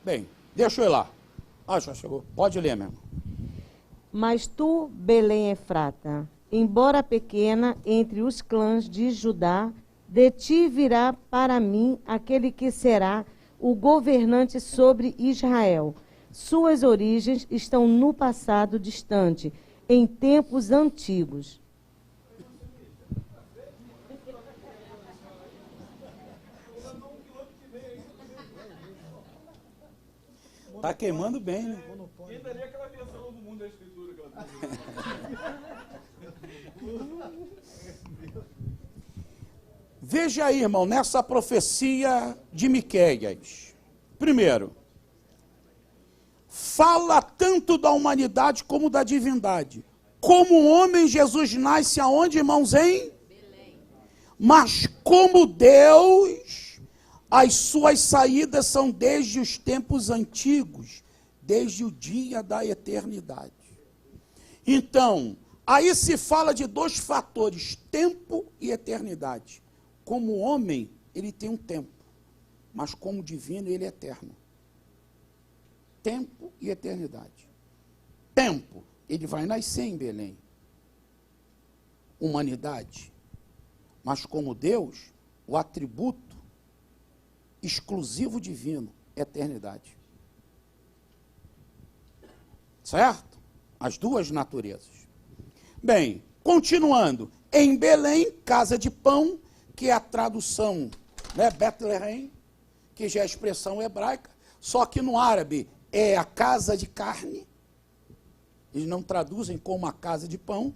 Bem, Deixa eu ir lá. Ah, já chegou. Pode ler, meu irmão. Mas tu, Belém Efrata, embora pequena entre os clãs de Judá, de ti virá para mim aquele que será o governante sobre Israel. Suas origens estão no passado distante, em tempos antigos. Tá queimando bem, né? Quem daria aquela versão Novo Mundo da Escritura que ela Veja aí, irmão, nessa profecia de Miqueias. Primeiro, fala tanto da humanidade como da divindade. Como homem, Jesus nasce aonde, irmãos? Em Belém. Mas como Deus, as suas saídas são desde os tempos antigos, desde o dia da eternidade. Então, aí se fala de dois fatores, tempo e eternidade. Como homem, ele tem um tempo, mas como divino, ele é eterno. Tempo e eternidade. Tempo, ele vai nascer em Belém. Humanidade. Mas como Deus, o atributo exclusivo divino, eternidade. Certo? As duas naturezas. Bem, continuando. Em Belém, casa de pão, que é a tradução, né, Bethlehem, que já é a expressão hebraica, só que no árabe é a casa de carne, eles não traduzem como a casa de pão.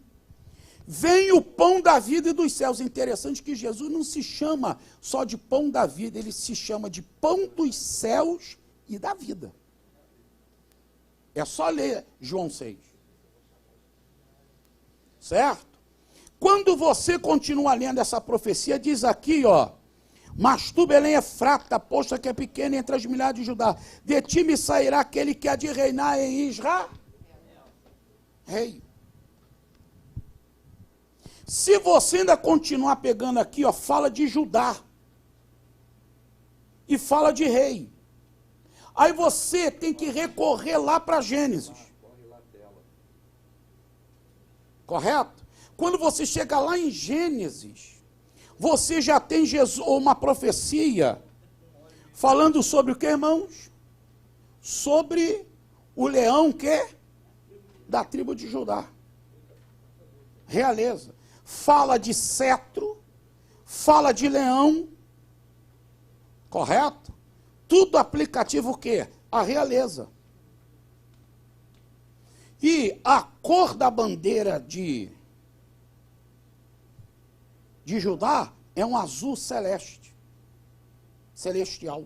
Vem o pão da vida e dos céus. Interessante que Jesus não se chama só de pão da vida, ele se chama de pão dos céus e da vida. É só ler João 6. Certo? Quando você continua lendo essa profecia, diz aqui, ó, mas tu, Belém Efrata, posta que é pequena entre as milhares de Judá, de ti me sairá aquele que há de reinar em Israel. Rei. Se você ainda continuar pegando aqui, ó, fala de Judá. E fala de rei. Aí você tem que recorrer lá para Gênesis. Correto? Quando você chega lá em Gênesis, você já tem Jesus, uma profecia falando sobre o que, irmãos? Sobre o leão que é da tribo de Judá. Realeza. Fala de cetro, fala de leão. Correto? Tudo aplicativo o quê? A realeza. E a cor da bandeira de Judá é um azul celeste, celestial.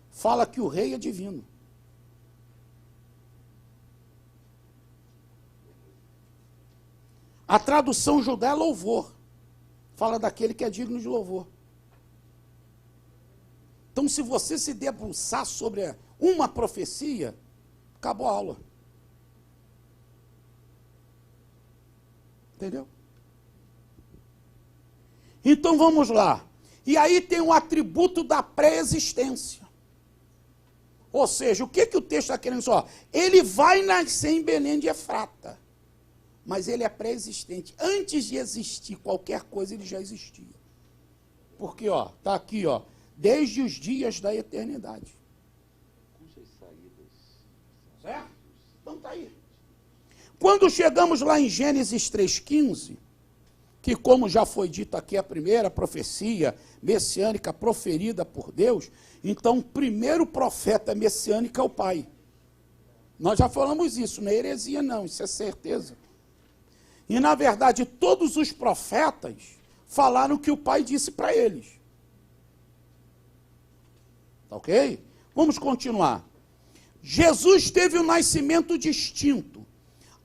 Fala que o rei é divino. A tradução Judá é louvor. Fala daquele que é digno de louvor. Então, se você se debruçar sobre uma profecia, acabou a aula. Entendeu? Então vamos lá. E aí tem um atributo da pré-existência. Ou seja, o que o texto está querendo só? Ele vai nascer em Belém de Efrata. Mas ele é pré-existente. Antes de existir qualquer coisa, ele já existia. Porque, ó, está aqui, ó, desde os dias da eternidade. Certo? Então está aí. Quando chegamos lá em Gênesis 3,15, que como já foi dito aqui, a primeira profecia messiânica proferida por Deus, então o primeiro profeta messiânico é o Pai. Nós já falamos isso, não é heresia não, isso é certeza. E na verdade todos os profetas falaram o que o Pai disse para eles. Tá ok? Vamos continuar. Jesus teve um nascimento distinto.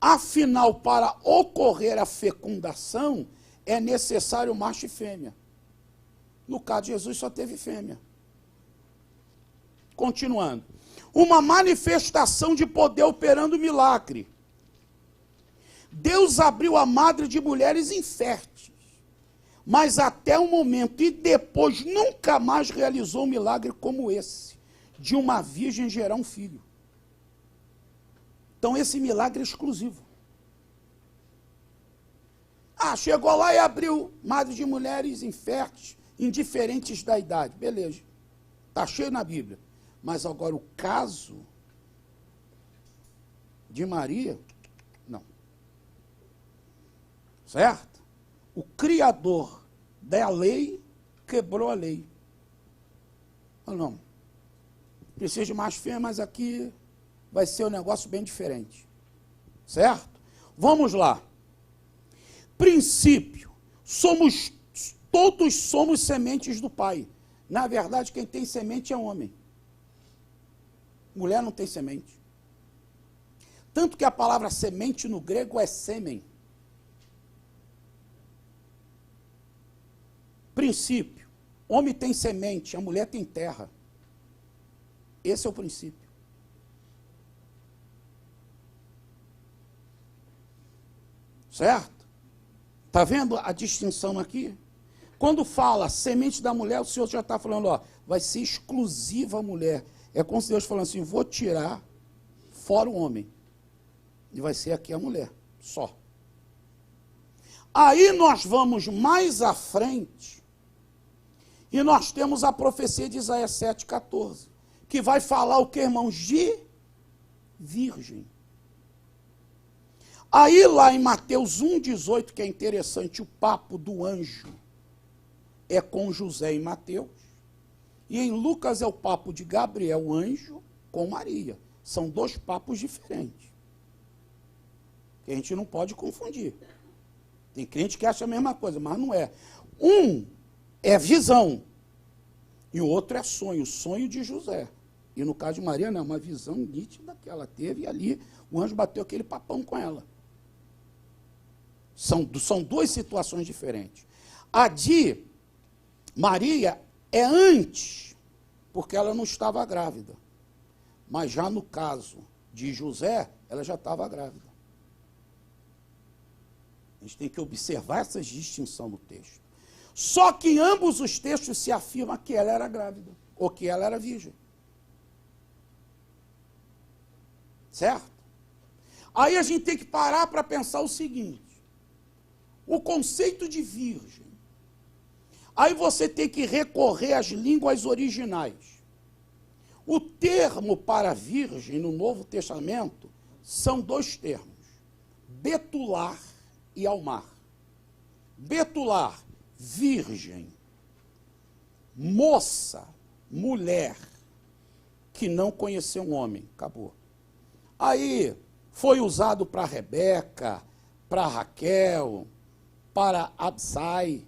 Afinal, para ocorrer a fecundação, é necessário macho e fêmea. No caso de Jesus, só teve fêmea. Continuando. Uma manifestação de poder operando milagre. Deus abriu a madre de mulheres inférteis, mas até o momento e depois nunca mais realizou um milagre como esse, de uma virgem gerar um filho. Então, esse milagre é exclusivo. Ah, chegou lá e abriu madre de mulheres inférteis, indiferentes da idade. Beleza. Está cheio na Bíblia. Mas agora o caso de Maria, não. Certo? O criador da lei quebrou a lei. Ou não? Precisa de mais fé, mas aqui vai ser um negócio bem diferente. Certo? Vamos lá. Princípio. Todos somos sementes do Pai. Na verdade, quem tem semente é homem. Mulher não tem semente. Tanto que a palavra semente no grego é sêmen. Princípio. Homem tem semente, a mulher tem terra. Esse é o princípio. Certo? Está vendo a distinção aqui? Quando fala semente da mulher, o Senhor já está falando, ó, vai ser exclusiva a mulher. É como se Deus falando assim, vou tirar fora o homem. E vai ser aqui a mulher, só. Aí nós vamos mais à frente, e nós temos a profecia de Isaías 7,14, que vai falar o que, irmãos? De virgem. Aí lá em Mateus 1,18, que é interessante, o papo do anjo é com José e Mateus. E em Lucas é o papo de Gabriel, o anjo, com Maria. São dois papos diferentes. Que a gente não pode confundir. Tem crente que acha a mesma coisa, mas não é. Um é visão e o outro é sonho, o sonho de José. E no caso de Maria, não, é uma visão nítida que ela teve e ali o anjo bateu aquele papão com ela. São duas situações diferentes. A de Maria é antes, porque ela não estava grávida. Mas já no caso de José, ela já estava grávida. A gente tem que observar essa distinção no texto. Só que em ambos os textos se afirma que ela era grávida, ou que ela era virgem. Certo? Aí a gente tem que parar para pensar o seguinte. O conceito de virgem. Aí você tem que recorrer às línguas originais. O termo para virgem no Novo Testamento são dois termos. Betular e almar. Betular, virgem. Moça, mulher, que não conheceu um homem. Acabou. Aí foi usado para Rebeca, para Raquel, para Absai,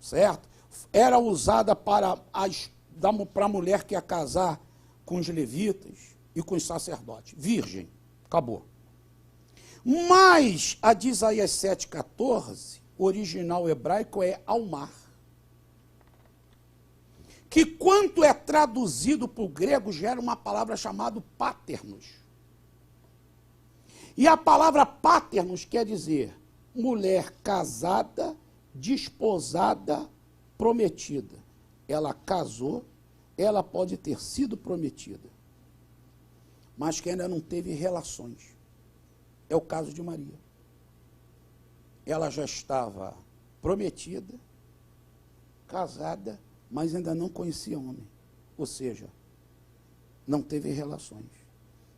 certo? Era usada para a mulher que ia casar com os levitas e com os sacerdotes. Virgem, acabou. Mas a de Isaías 7,14, original hebraico, é almar. Que quando é traduzido para o grego, gera uma palavra chamada paternos. E a palavra paternos quer dizer mulher casada, desposada, prometida. Ela casou, ela pode ter sido prometida, mas que ainda não teve relações. É o caso de Maria. Ela já estava prometida, casada, mas ainda não conhecia homem. Ou seja, não teve relações.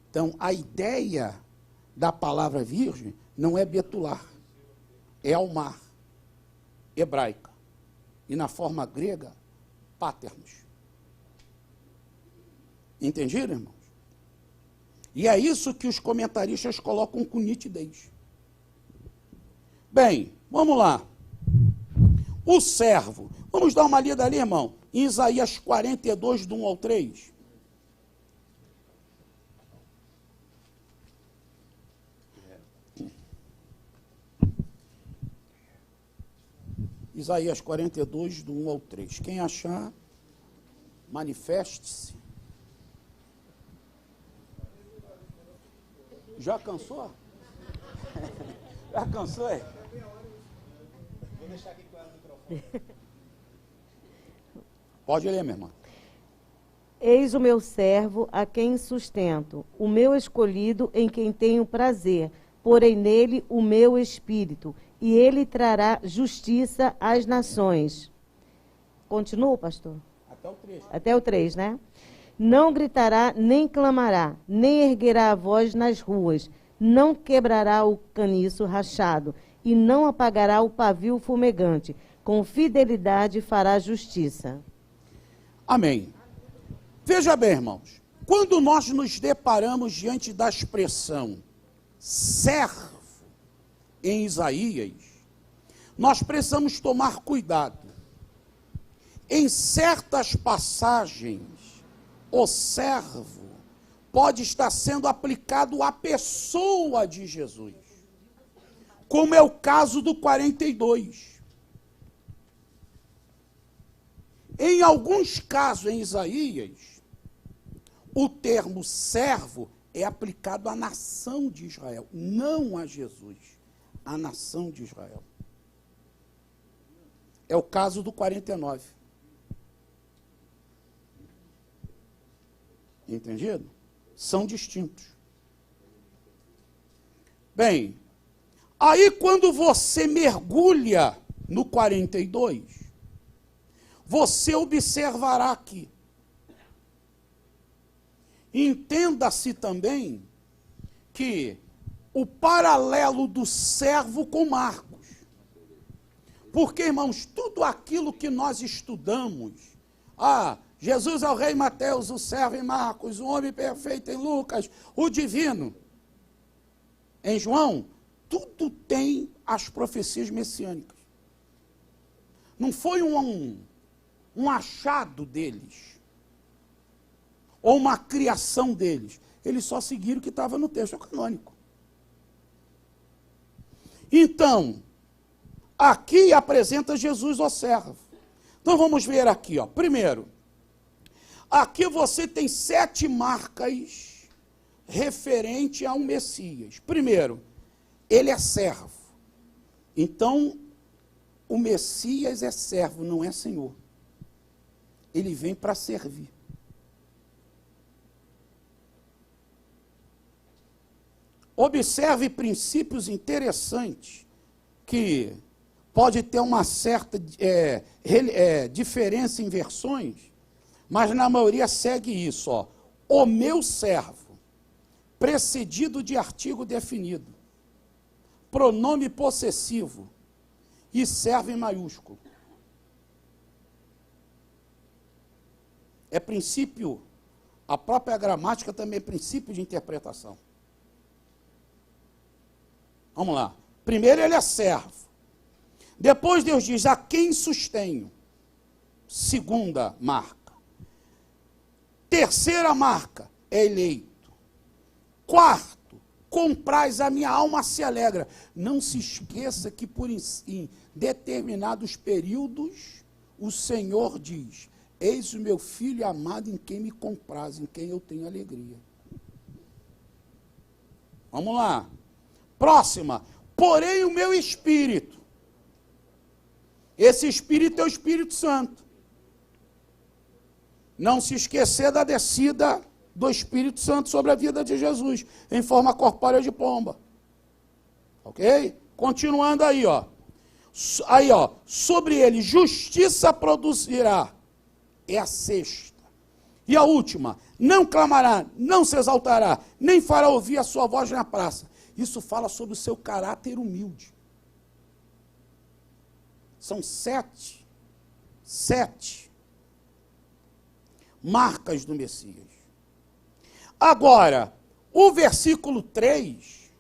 Então, a ideia da palavra virgem não é betular, é almar, hebraica. E na forma grega, paternos. Entenderam, irmãos? E é isso que os comentaristas colocam com nitidez. Bem, vamos lá. O servo. Vamos dar uma lida ali, irmão. Em Isaías 42, do 1 ao 3. Isaías 42, do 1 ao 3. Quem achar, manifeste-se. Já cansou? Já cansou, é? Vou deixar aqui com ela no microfone. Pode ler, minha irmã. Eis o meu servo, a quem sustento, o meu escolhido, em quem tenho prazer, porém nele o meu espírito, e ele trará justiça às nações. Continua, pastor? Até o 3. Até o 3, né? Não gritará, nem clamará, nem erguerá a voz nas ruas, não quebrará o caniço rachado, e não apagará o pavio fumegante. Com fidelidade fará justiça. Amém. Veja bem, irmãos, quando nós nos deparamos diante da expressão servo em Isaías, nós precisamos tomar cuidado. Em certas passagens, o servo pode estar sendo aplicado à pessoa de Jesus, como é o caso do 42. Em alguns casos, em Isaías, o termo servo é aplicado à nação de Israel, não a Jesus, à nação de Israel. É o caso do 49. Entendido? São distintos. Bem, aí quando você mergulha no 42, você observará aqui. Entenda-se também que o paralelo do servo com Marcos. Porque, irmãos, tudo aquilo que nós estudamos, Jesus é o rei em Mateus, o servo em Marcos, o homem perfeito em Lucas, o divino em João, tudo tem as profecias messiânicas. Não foi um achado deles, ou uma criação deles. Eles só seguiram o que estava no texto canônico. Então, aqui apresenta Jesus ao servo. Então vamos ver aqui, ó. Primeiro, aqui você tem 7 marcas referente a um Messias. Primeiro, ele é servo. Então, o Messias é servo, não é senhor. Ele vem para servir. Observe princípios interessantes que pode ter uma certa diferença em versões, mas na maioria segue isso, ó. O meu servo, precedido de artigo definido, pronome possessivo e servo em maiúsculo. É princípio, a própria gramática também é princípio de interpretação. Vamos lá. Primeiro ele é servo. Depois Deus diz, a quem sustenho. Segunda marca. Terceira marca, é eleito. Quarto, comprais a minha alma se alegra. Não se esqueça que em determinados períodos o Senhor diz, eis o meu filho amado em quem me compraz, em quem eu tenho alegria. Vamos lá. Próxima, porém o meu espírito. Esse espírito é o Espírito Santo. Não se esquecer da descida do Espírito Santo sobre a vida de Jesus, em forma corpórea de pomba. Ok? Continuando aí, ó. Aí, ó, sobre ele justiça produzirá. É a sexta. E a última, não clamará, não se exaltará, nem fará ouvir a sua voz na praça. Isso fala sobre o seu caráter humilde. São 7 marcas do Messias. Agora, o versículo 3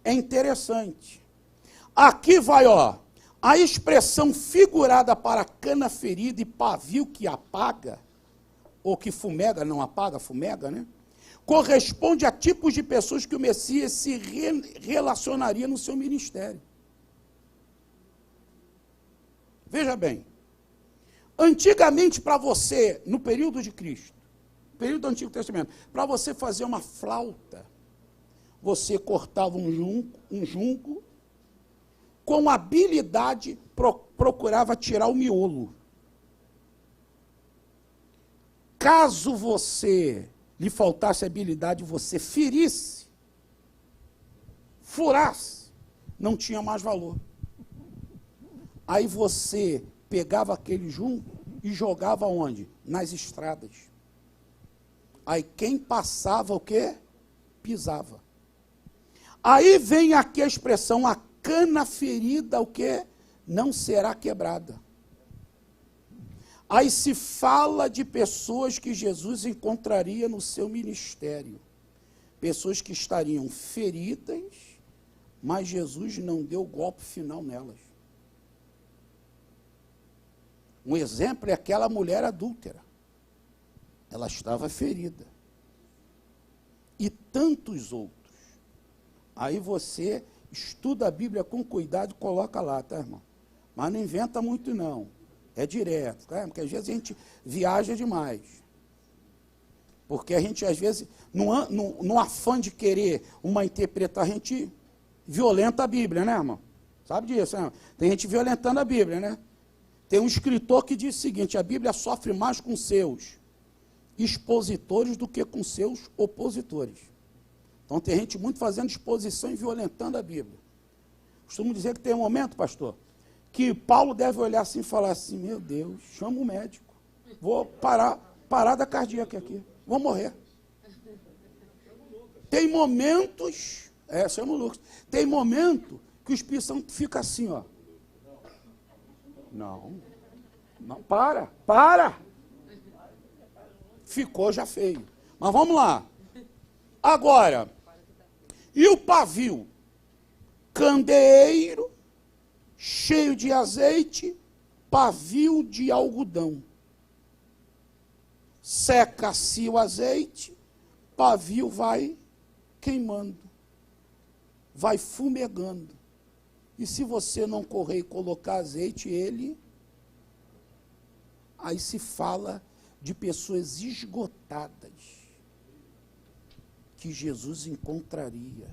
é interessante. Aqui vai, ó, a expressão figurada para cana ferida e pavio que apaga, ou que fumega, não apaga, fumega, né? Corresponde a tipos de pessoas que o Messias se relacionaria no seu ministério. Veja bem, antigamente para você, no período de Cristo, período do Antigo Testamento, para você fazer uma flauta, você cortava um junco, com habilidade procurava tirar o miolo. caso você lhe faltasse habilidade, você ferisse, furasse, não tinha mais valor. Aí você pegava aquele junco e jogava onde? Nas estradas. Aí quem passava o quê? Pisava. Aí vem aqui a expressão, a cana ferida, o quê? Não será quebrada. Aí se fala de pessoas que Jesus encontraria no seu ministério. Pessoas que estariam feridas, mas Jesus não deu o golpe final nelas. Um exemplo é aquela mulher adúltera. Ela estava ferida. E tantos outros. Aí você estuda a Bíblia com cuidado e coloca lá, tá, irmão? Mas não inventa muito, não. É direto, tá? Porque às vezes a gente viaja demais. Porque a gente, às vezes, no afã de querer uma interpretação, a gente violenta a Bíblia, né, irmão? Sabe disso, né? Tem gente violentando a Bíblia, né? Tem um escritor que diz o seguinte, a Bíblia sofre mais com seus expositores do que com seus opositores. Então tem gente muito fazendo exposição e violentando a Bíblia. Costumo dizer que tem um momento, pastor, que Paulo deve olhar assim e falar assim, meu Deus, chama o médico, vou parada cardíaca aqui, vou morrer. Tem momentos, chama o Lucas, tem momento que o Espírito Santo fica assim, ó. Não, para. Ficou já feio. Mas vamos lá. Agora, e o pavio? Candeeiro, cheio de azeite, pavio de algodão. Seca-se o azeite, pavio vai queimando, vai fumegando. E se você não correr e colocar azeite, aí se fala de pessoas esgotadas que Jesus encontraria.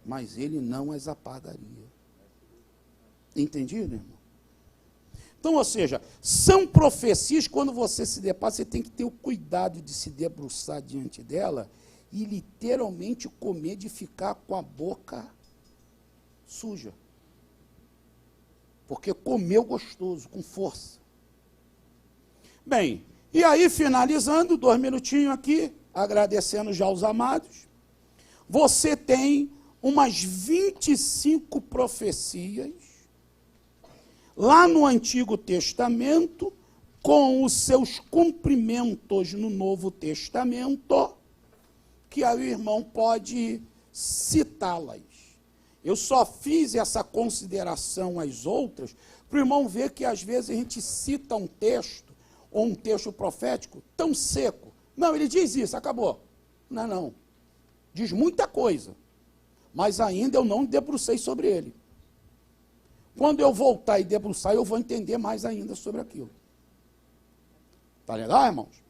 Mas ele não as apagaria. Entendido, irmão? Então, ou seja, são profecias, quando você se depara, você tem que ter o cuidado de se debruçar diante dela e literalmente comer de ficar com a boca suja. Porque comeu gostoso, com força. Bem, e aí finalizando, 2 minutinhos aqui, agradecendo já os amados, você tem umas 25 profecias lá no Antigo Testamento, com os seus cumprimentos no Novo Testamento, que aí o irmão pode citá-las. Eu só fiz essa consideração às outras, para o irmão ver que às vezes a gente cita um texto, ou um texto profético, tão seco. Não, ele diz isso, acabou. Não. Diz muita coisa, mas ainda eu não debrucei sobre ele. Quando eu voltar e debruçar, eu vou entender mais ainda sobre aquilo. Tá legal, irmãos?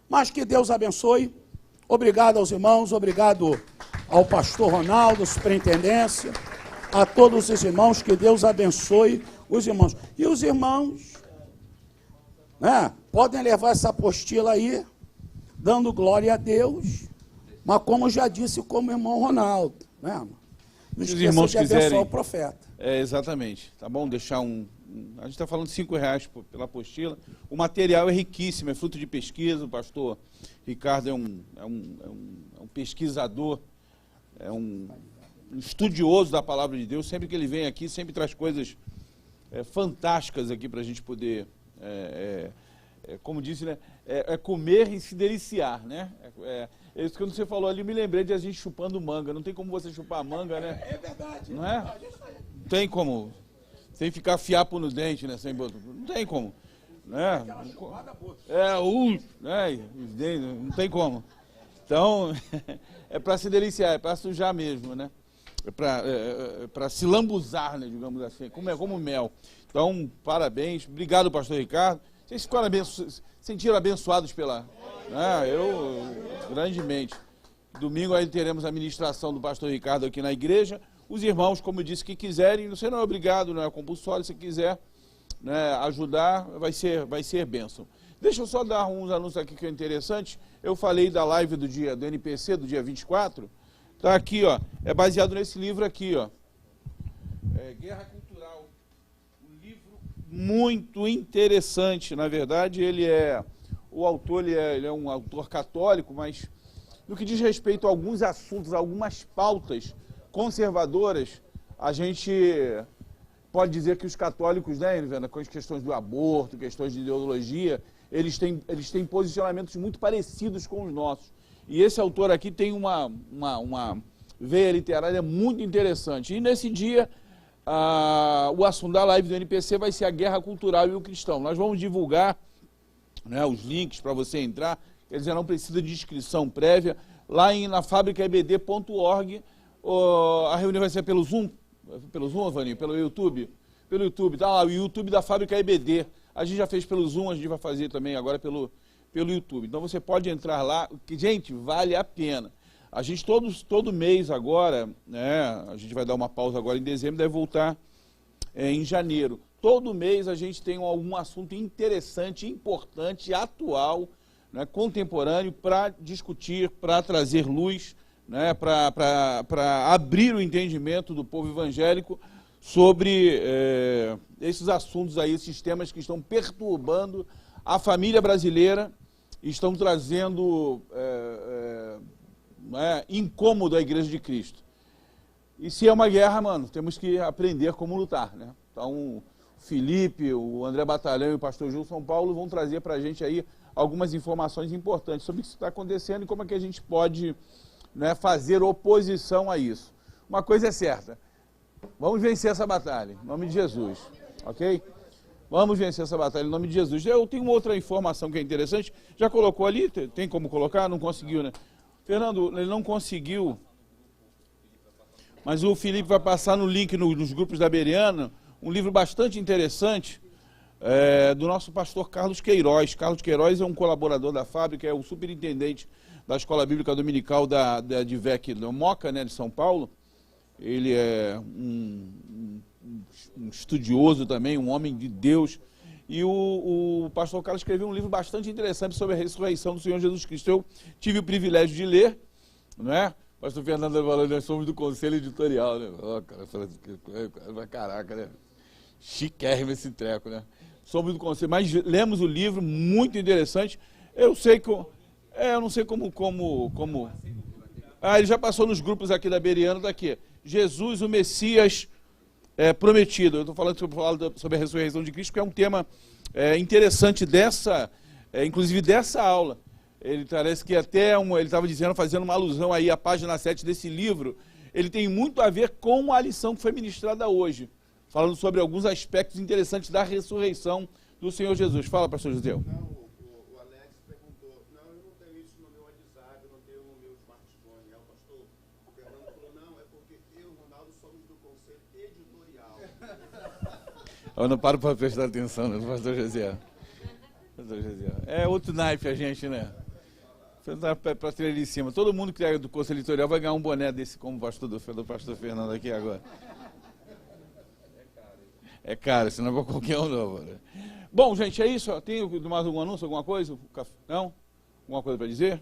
Mas que Deus abençoe. Obrigado aos irmãos, obrigado ao pastor Ronaldo, superintendência, a todos os irmãos, que Deus abençoe os irmãos. E os irmãos, né, podem levar essa apostila aí, dando glória a Deus, mas como eu já disse, como o irmão Ronaldo, né, não esqueça de abençoar o profeta. Exatamente, tá bom? Deixar a gente está falando de R$5 pela apostila. O material é riquíssimo, é fruto de pesquisa. O pastor Ricardo é um pesquisador, é um estudioso da palavra de Deus. Sempre que ele vem aqui, sempre traz coisas fantásticas aqui para a gente poder, como disse, né, comer e se deliciar, né? Isso que você falou ali, eu me lembrei de a gente chupando manga. Não tem como você chupar manga, né? É verdade. Não é? Não tem como. Sem ficar fiapo no dente, né? Não tem como. Né? Não tem como. Então, é para se deliciar, é para sujar mesmo, né? É para se lambuzar, né, digamos assim, como mel. Então, parabéns. Obrigado, pastor Ricardo. Vocês ficaram sentiram abençoados pela... eu, grandemente. Domingo aí teremos a ministração do pastor Ricardo aqui na igreja. Os irmãos, como eu disse, que quiserem, você não é obrigado, não é compulsório, se quiser, né, ajudar, vai ser bênção. Deixa eu só dar uns anúncios aqui que é interessante. Eu falei da live do NPC, do dia 24. Tá aqui, ó. É baseado nesse livro aqui, ó. Guerra Cultural. Um livro muito interessante. Na verdade, o autor ele é um autor católico, mas no que diz respeito a alguns assuntos, algumas pautas conservadoras, a gente pode dizer que os católicos, né, com as questões do aborto, questões de ideologia, eles têm posicionamentos muito parecidos com os nossos. E esse autor aqui tem uma veia literária muito interessante. E nesse dia, o assunto da live do NPC vai ser a guerra cultural e o cristão. Nós vamos divulgar, né, os links para você entrar, eles já não precisam de inscrição prévia. Lá na fabricaebd.org, a reunião vai ser pelo Zoom, Vaninho? Pelo YouTube? Pelo YouTube, tá lá, o YouTube da Fábrica EBD. A gente já fez pelo Zoom, a gente vai fazer também agora pelo YouTube. Então você pode entrar lá, que, gente, vale a pena. A gente todo mês agora, né, a gente vai dar uma pausa agora em dezembro, deve voltar em janeiro. Todo mês a gente tem algum assunto interessante, importante, atual, né, contemporâneo, para discutir, para trazer luz, né, para abrir o entendimento do povo evangélico sobre esses assuntos aí, esses temas que estão perturbando a família brasileira, estão trazendo incômodo à Igreja de Cristo. E se é uma guerra, mano, temos que aprender como lutar, né? Então, o Felipe, o André Batalhão e o pastor Gil São Paulo vão trazer para a gente aí algumas informações importantes sobre o que está acontecendo e como é que a gente pode, né, fazer oposição a isso. Uma coisa é certa, vamos vencer essa batalha, em nome de Jesus, ok? Vamos vencer essa batalha em nome de Jesus. Eu tenho outra informação que é interessante, já colocou ali? Tem como colocar? Não conseguiu, né? Fernando, ele não conseguiu, mas o Felipe vai passar no link nos grupos da Bereana, um livro bastante interessante, do nosso pastor Carlos Queiroz. Carlos Queiroz é um colaborador da fábrica, é o superintendente da Escola Bíblica Dominical da DVEC do Moca, né, de São Paulo. Ele é um estudioso também, um homem de Deus. E o pastor Carlos escreveu um livro bastante interessante sobre a ressurreição do Senhor Jesus Cristo. Eu tive o privilégio de ler, não é? O pastor Fernando falou, nós somos do conselho editorial, né? Oh, caraca, né? Chiquérrimo esse treco, né? Somos do conselho, mas lemos o livro, muito interessante. Eu sei que... eu não sei como... ele já passou nos grupos aqui da Bereana, tá aqui. Jesus, o Messias prometido. Eu estou falando sobre a ressurreição de Cristo, que é um tema interessante inclusive dessa aula. Ele parece que até ele estava dizendo, fazendo uma alusão aí à página 7 desse livro, ele tem muito a ver com a lição que foi ministrada hoje, falando sobre alguns aspectos interessantes da ressurreição do Senhor Jesus. Fala, pastor José. Não, o Alex perguntou, não, eu não tenho isso no meu WhatsApp, eu não tenho no meu smartphone. Aí o pastor Fernando falou, não, é porque eu e o Ronaldo somos do conselho editorial. Eu não paro para prestar atenção, né, pastor José. É outro naipe a gente, né? Para tirar ele de cima. Todo mundo que é do conselho editorial vai ganhar um boné desse, como o pastor do pastor Fernando aqui agora. É caro, senão não é para qualquer um não. Né? Bom, gente, é isso. Tem mais algum anúncio, alguma coisa? Não? Alguma coisa para dizer?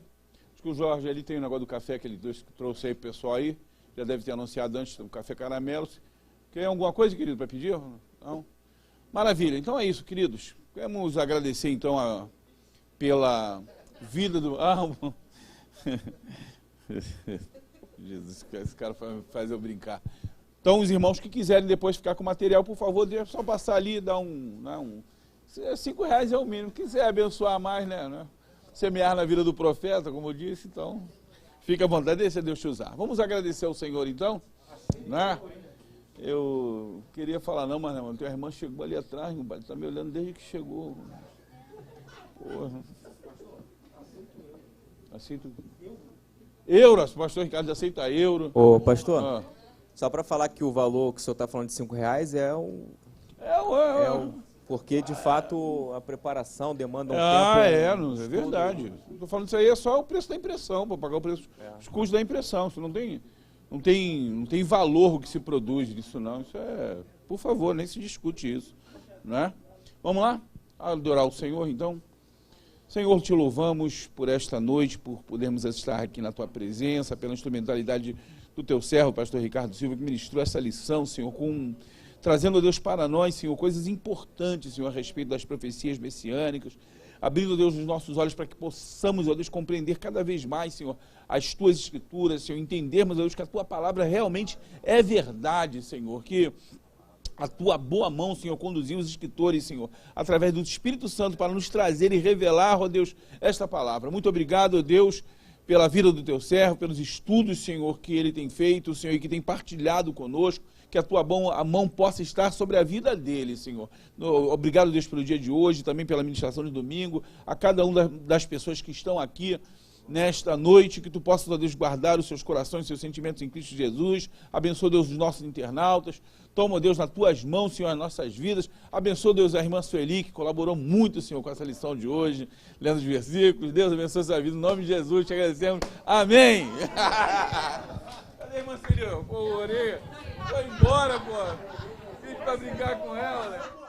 Acho que o Jorge ali tem o negócio do café que ele trouxe aí pro pessoal aí. Já deve ter anunciado antes o café caramelo. Tem alguma coisa, querido, para pedir? Não? Maravilha. Então é isso, queridos. Queremos agradecer, então, pela vida do... Jesus, esse cara faz eu brincar. Então, os irmãos que quiserem depois ficar com o material, por favor, deixa só passar ali e dar R$5 é o mínimo. Quiser abençoar mais, né? Semear na vida do profeta, como eu disse, então, fica à vontade, deixa Deus te usar. Vamos agradecer ao Senhor, então, né? Eu queria falar, não, mas não, tua irmã chegou ali atrás, está me olhando desde que chegou. Porra. Aceito. Euro, o pastor Ricardo aceita euro. Ô, pastor, só para falar que o valor que o senhor está falando de R$5 porque, de fato, a preparação demanda um tempo... Não é verdade. Estou falando isso aí, é só o preço da impressão, para pagar o preço, os custos da impressão. Isso não tem valor o que se produz disso, não. Isso por favor, nem se discute isso, né? Vamos lá? Adorar o Senhor, então. Senhor, te louvamos por esta noite, por podermos estar aqui na tua presença, pela instrumentalidade do teu servo, pastor Ricardo Silva, que ministrou essa lição, Senhor, trazendo, Deus, para nós, Senhor, coisas importantes, Senhor, a respeito das profecias messiânicas, abrindo, Deus, os nossos olhos para que possamos, ó Deus, compreender cada vez mais, Senhor, as tuas escrituras, Senhor, entendermos, ó Deus, que a tua palavra realmente é verdade, Senhor, que a tua boa mão, Senhor, conduziu os escritores, Senhor, através do Espírito Santo para nos trazer e revelar, ó Deus, esta palavra. Muito obrigado, ó Deus, pela vida do teu servo, pelos estudos, Senhor, que ele tem feito, Senhor, e que tem partilhado conosco, que a tua mão possa estar sobre a vida dele, Senhor. Obrigado, Deus, pelo dia de hoje, também pela ministração de domingo, a cada uma das pessoas que estão aqui nesta noite, que tu possas, ó Deus, guardar os seus corações, os seus sentimentos em Cristo Jesus. Abençoa, Deus, os nossos internautas. Toma, Deus, nas tuas mãos, Senhor, as nossas vidas. Abençoa, Deus, a irmã Sueli, que colaborou muito, Senhor, com essa lição de hoje, lendo os versículos. Deus abençoe a sua vida. Em nome de Jesus, te agradecemos. Amém. Cadê a irmã Sueli? Pô, orei. Foi embora, pô. Fiz pra brincar com ela, né?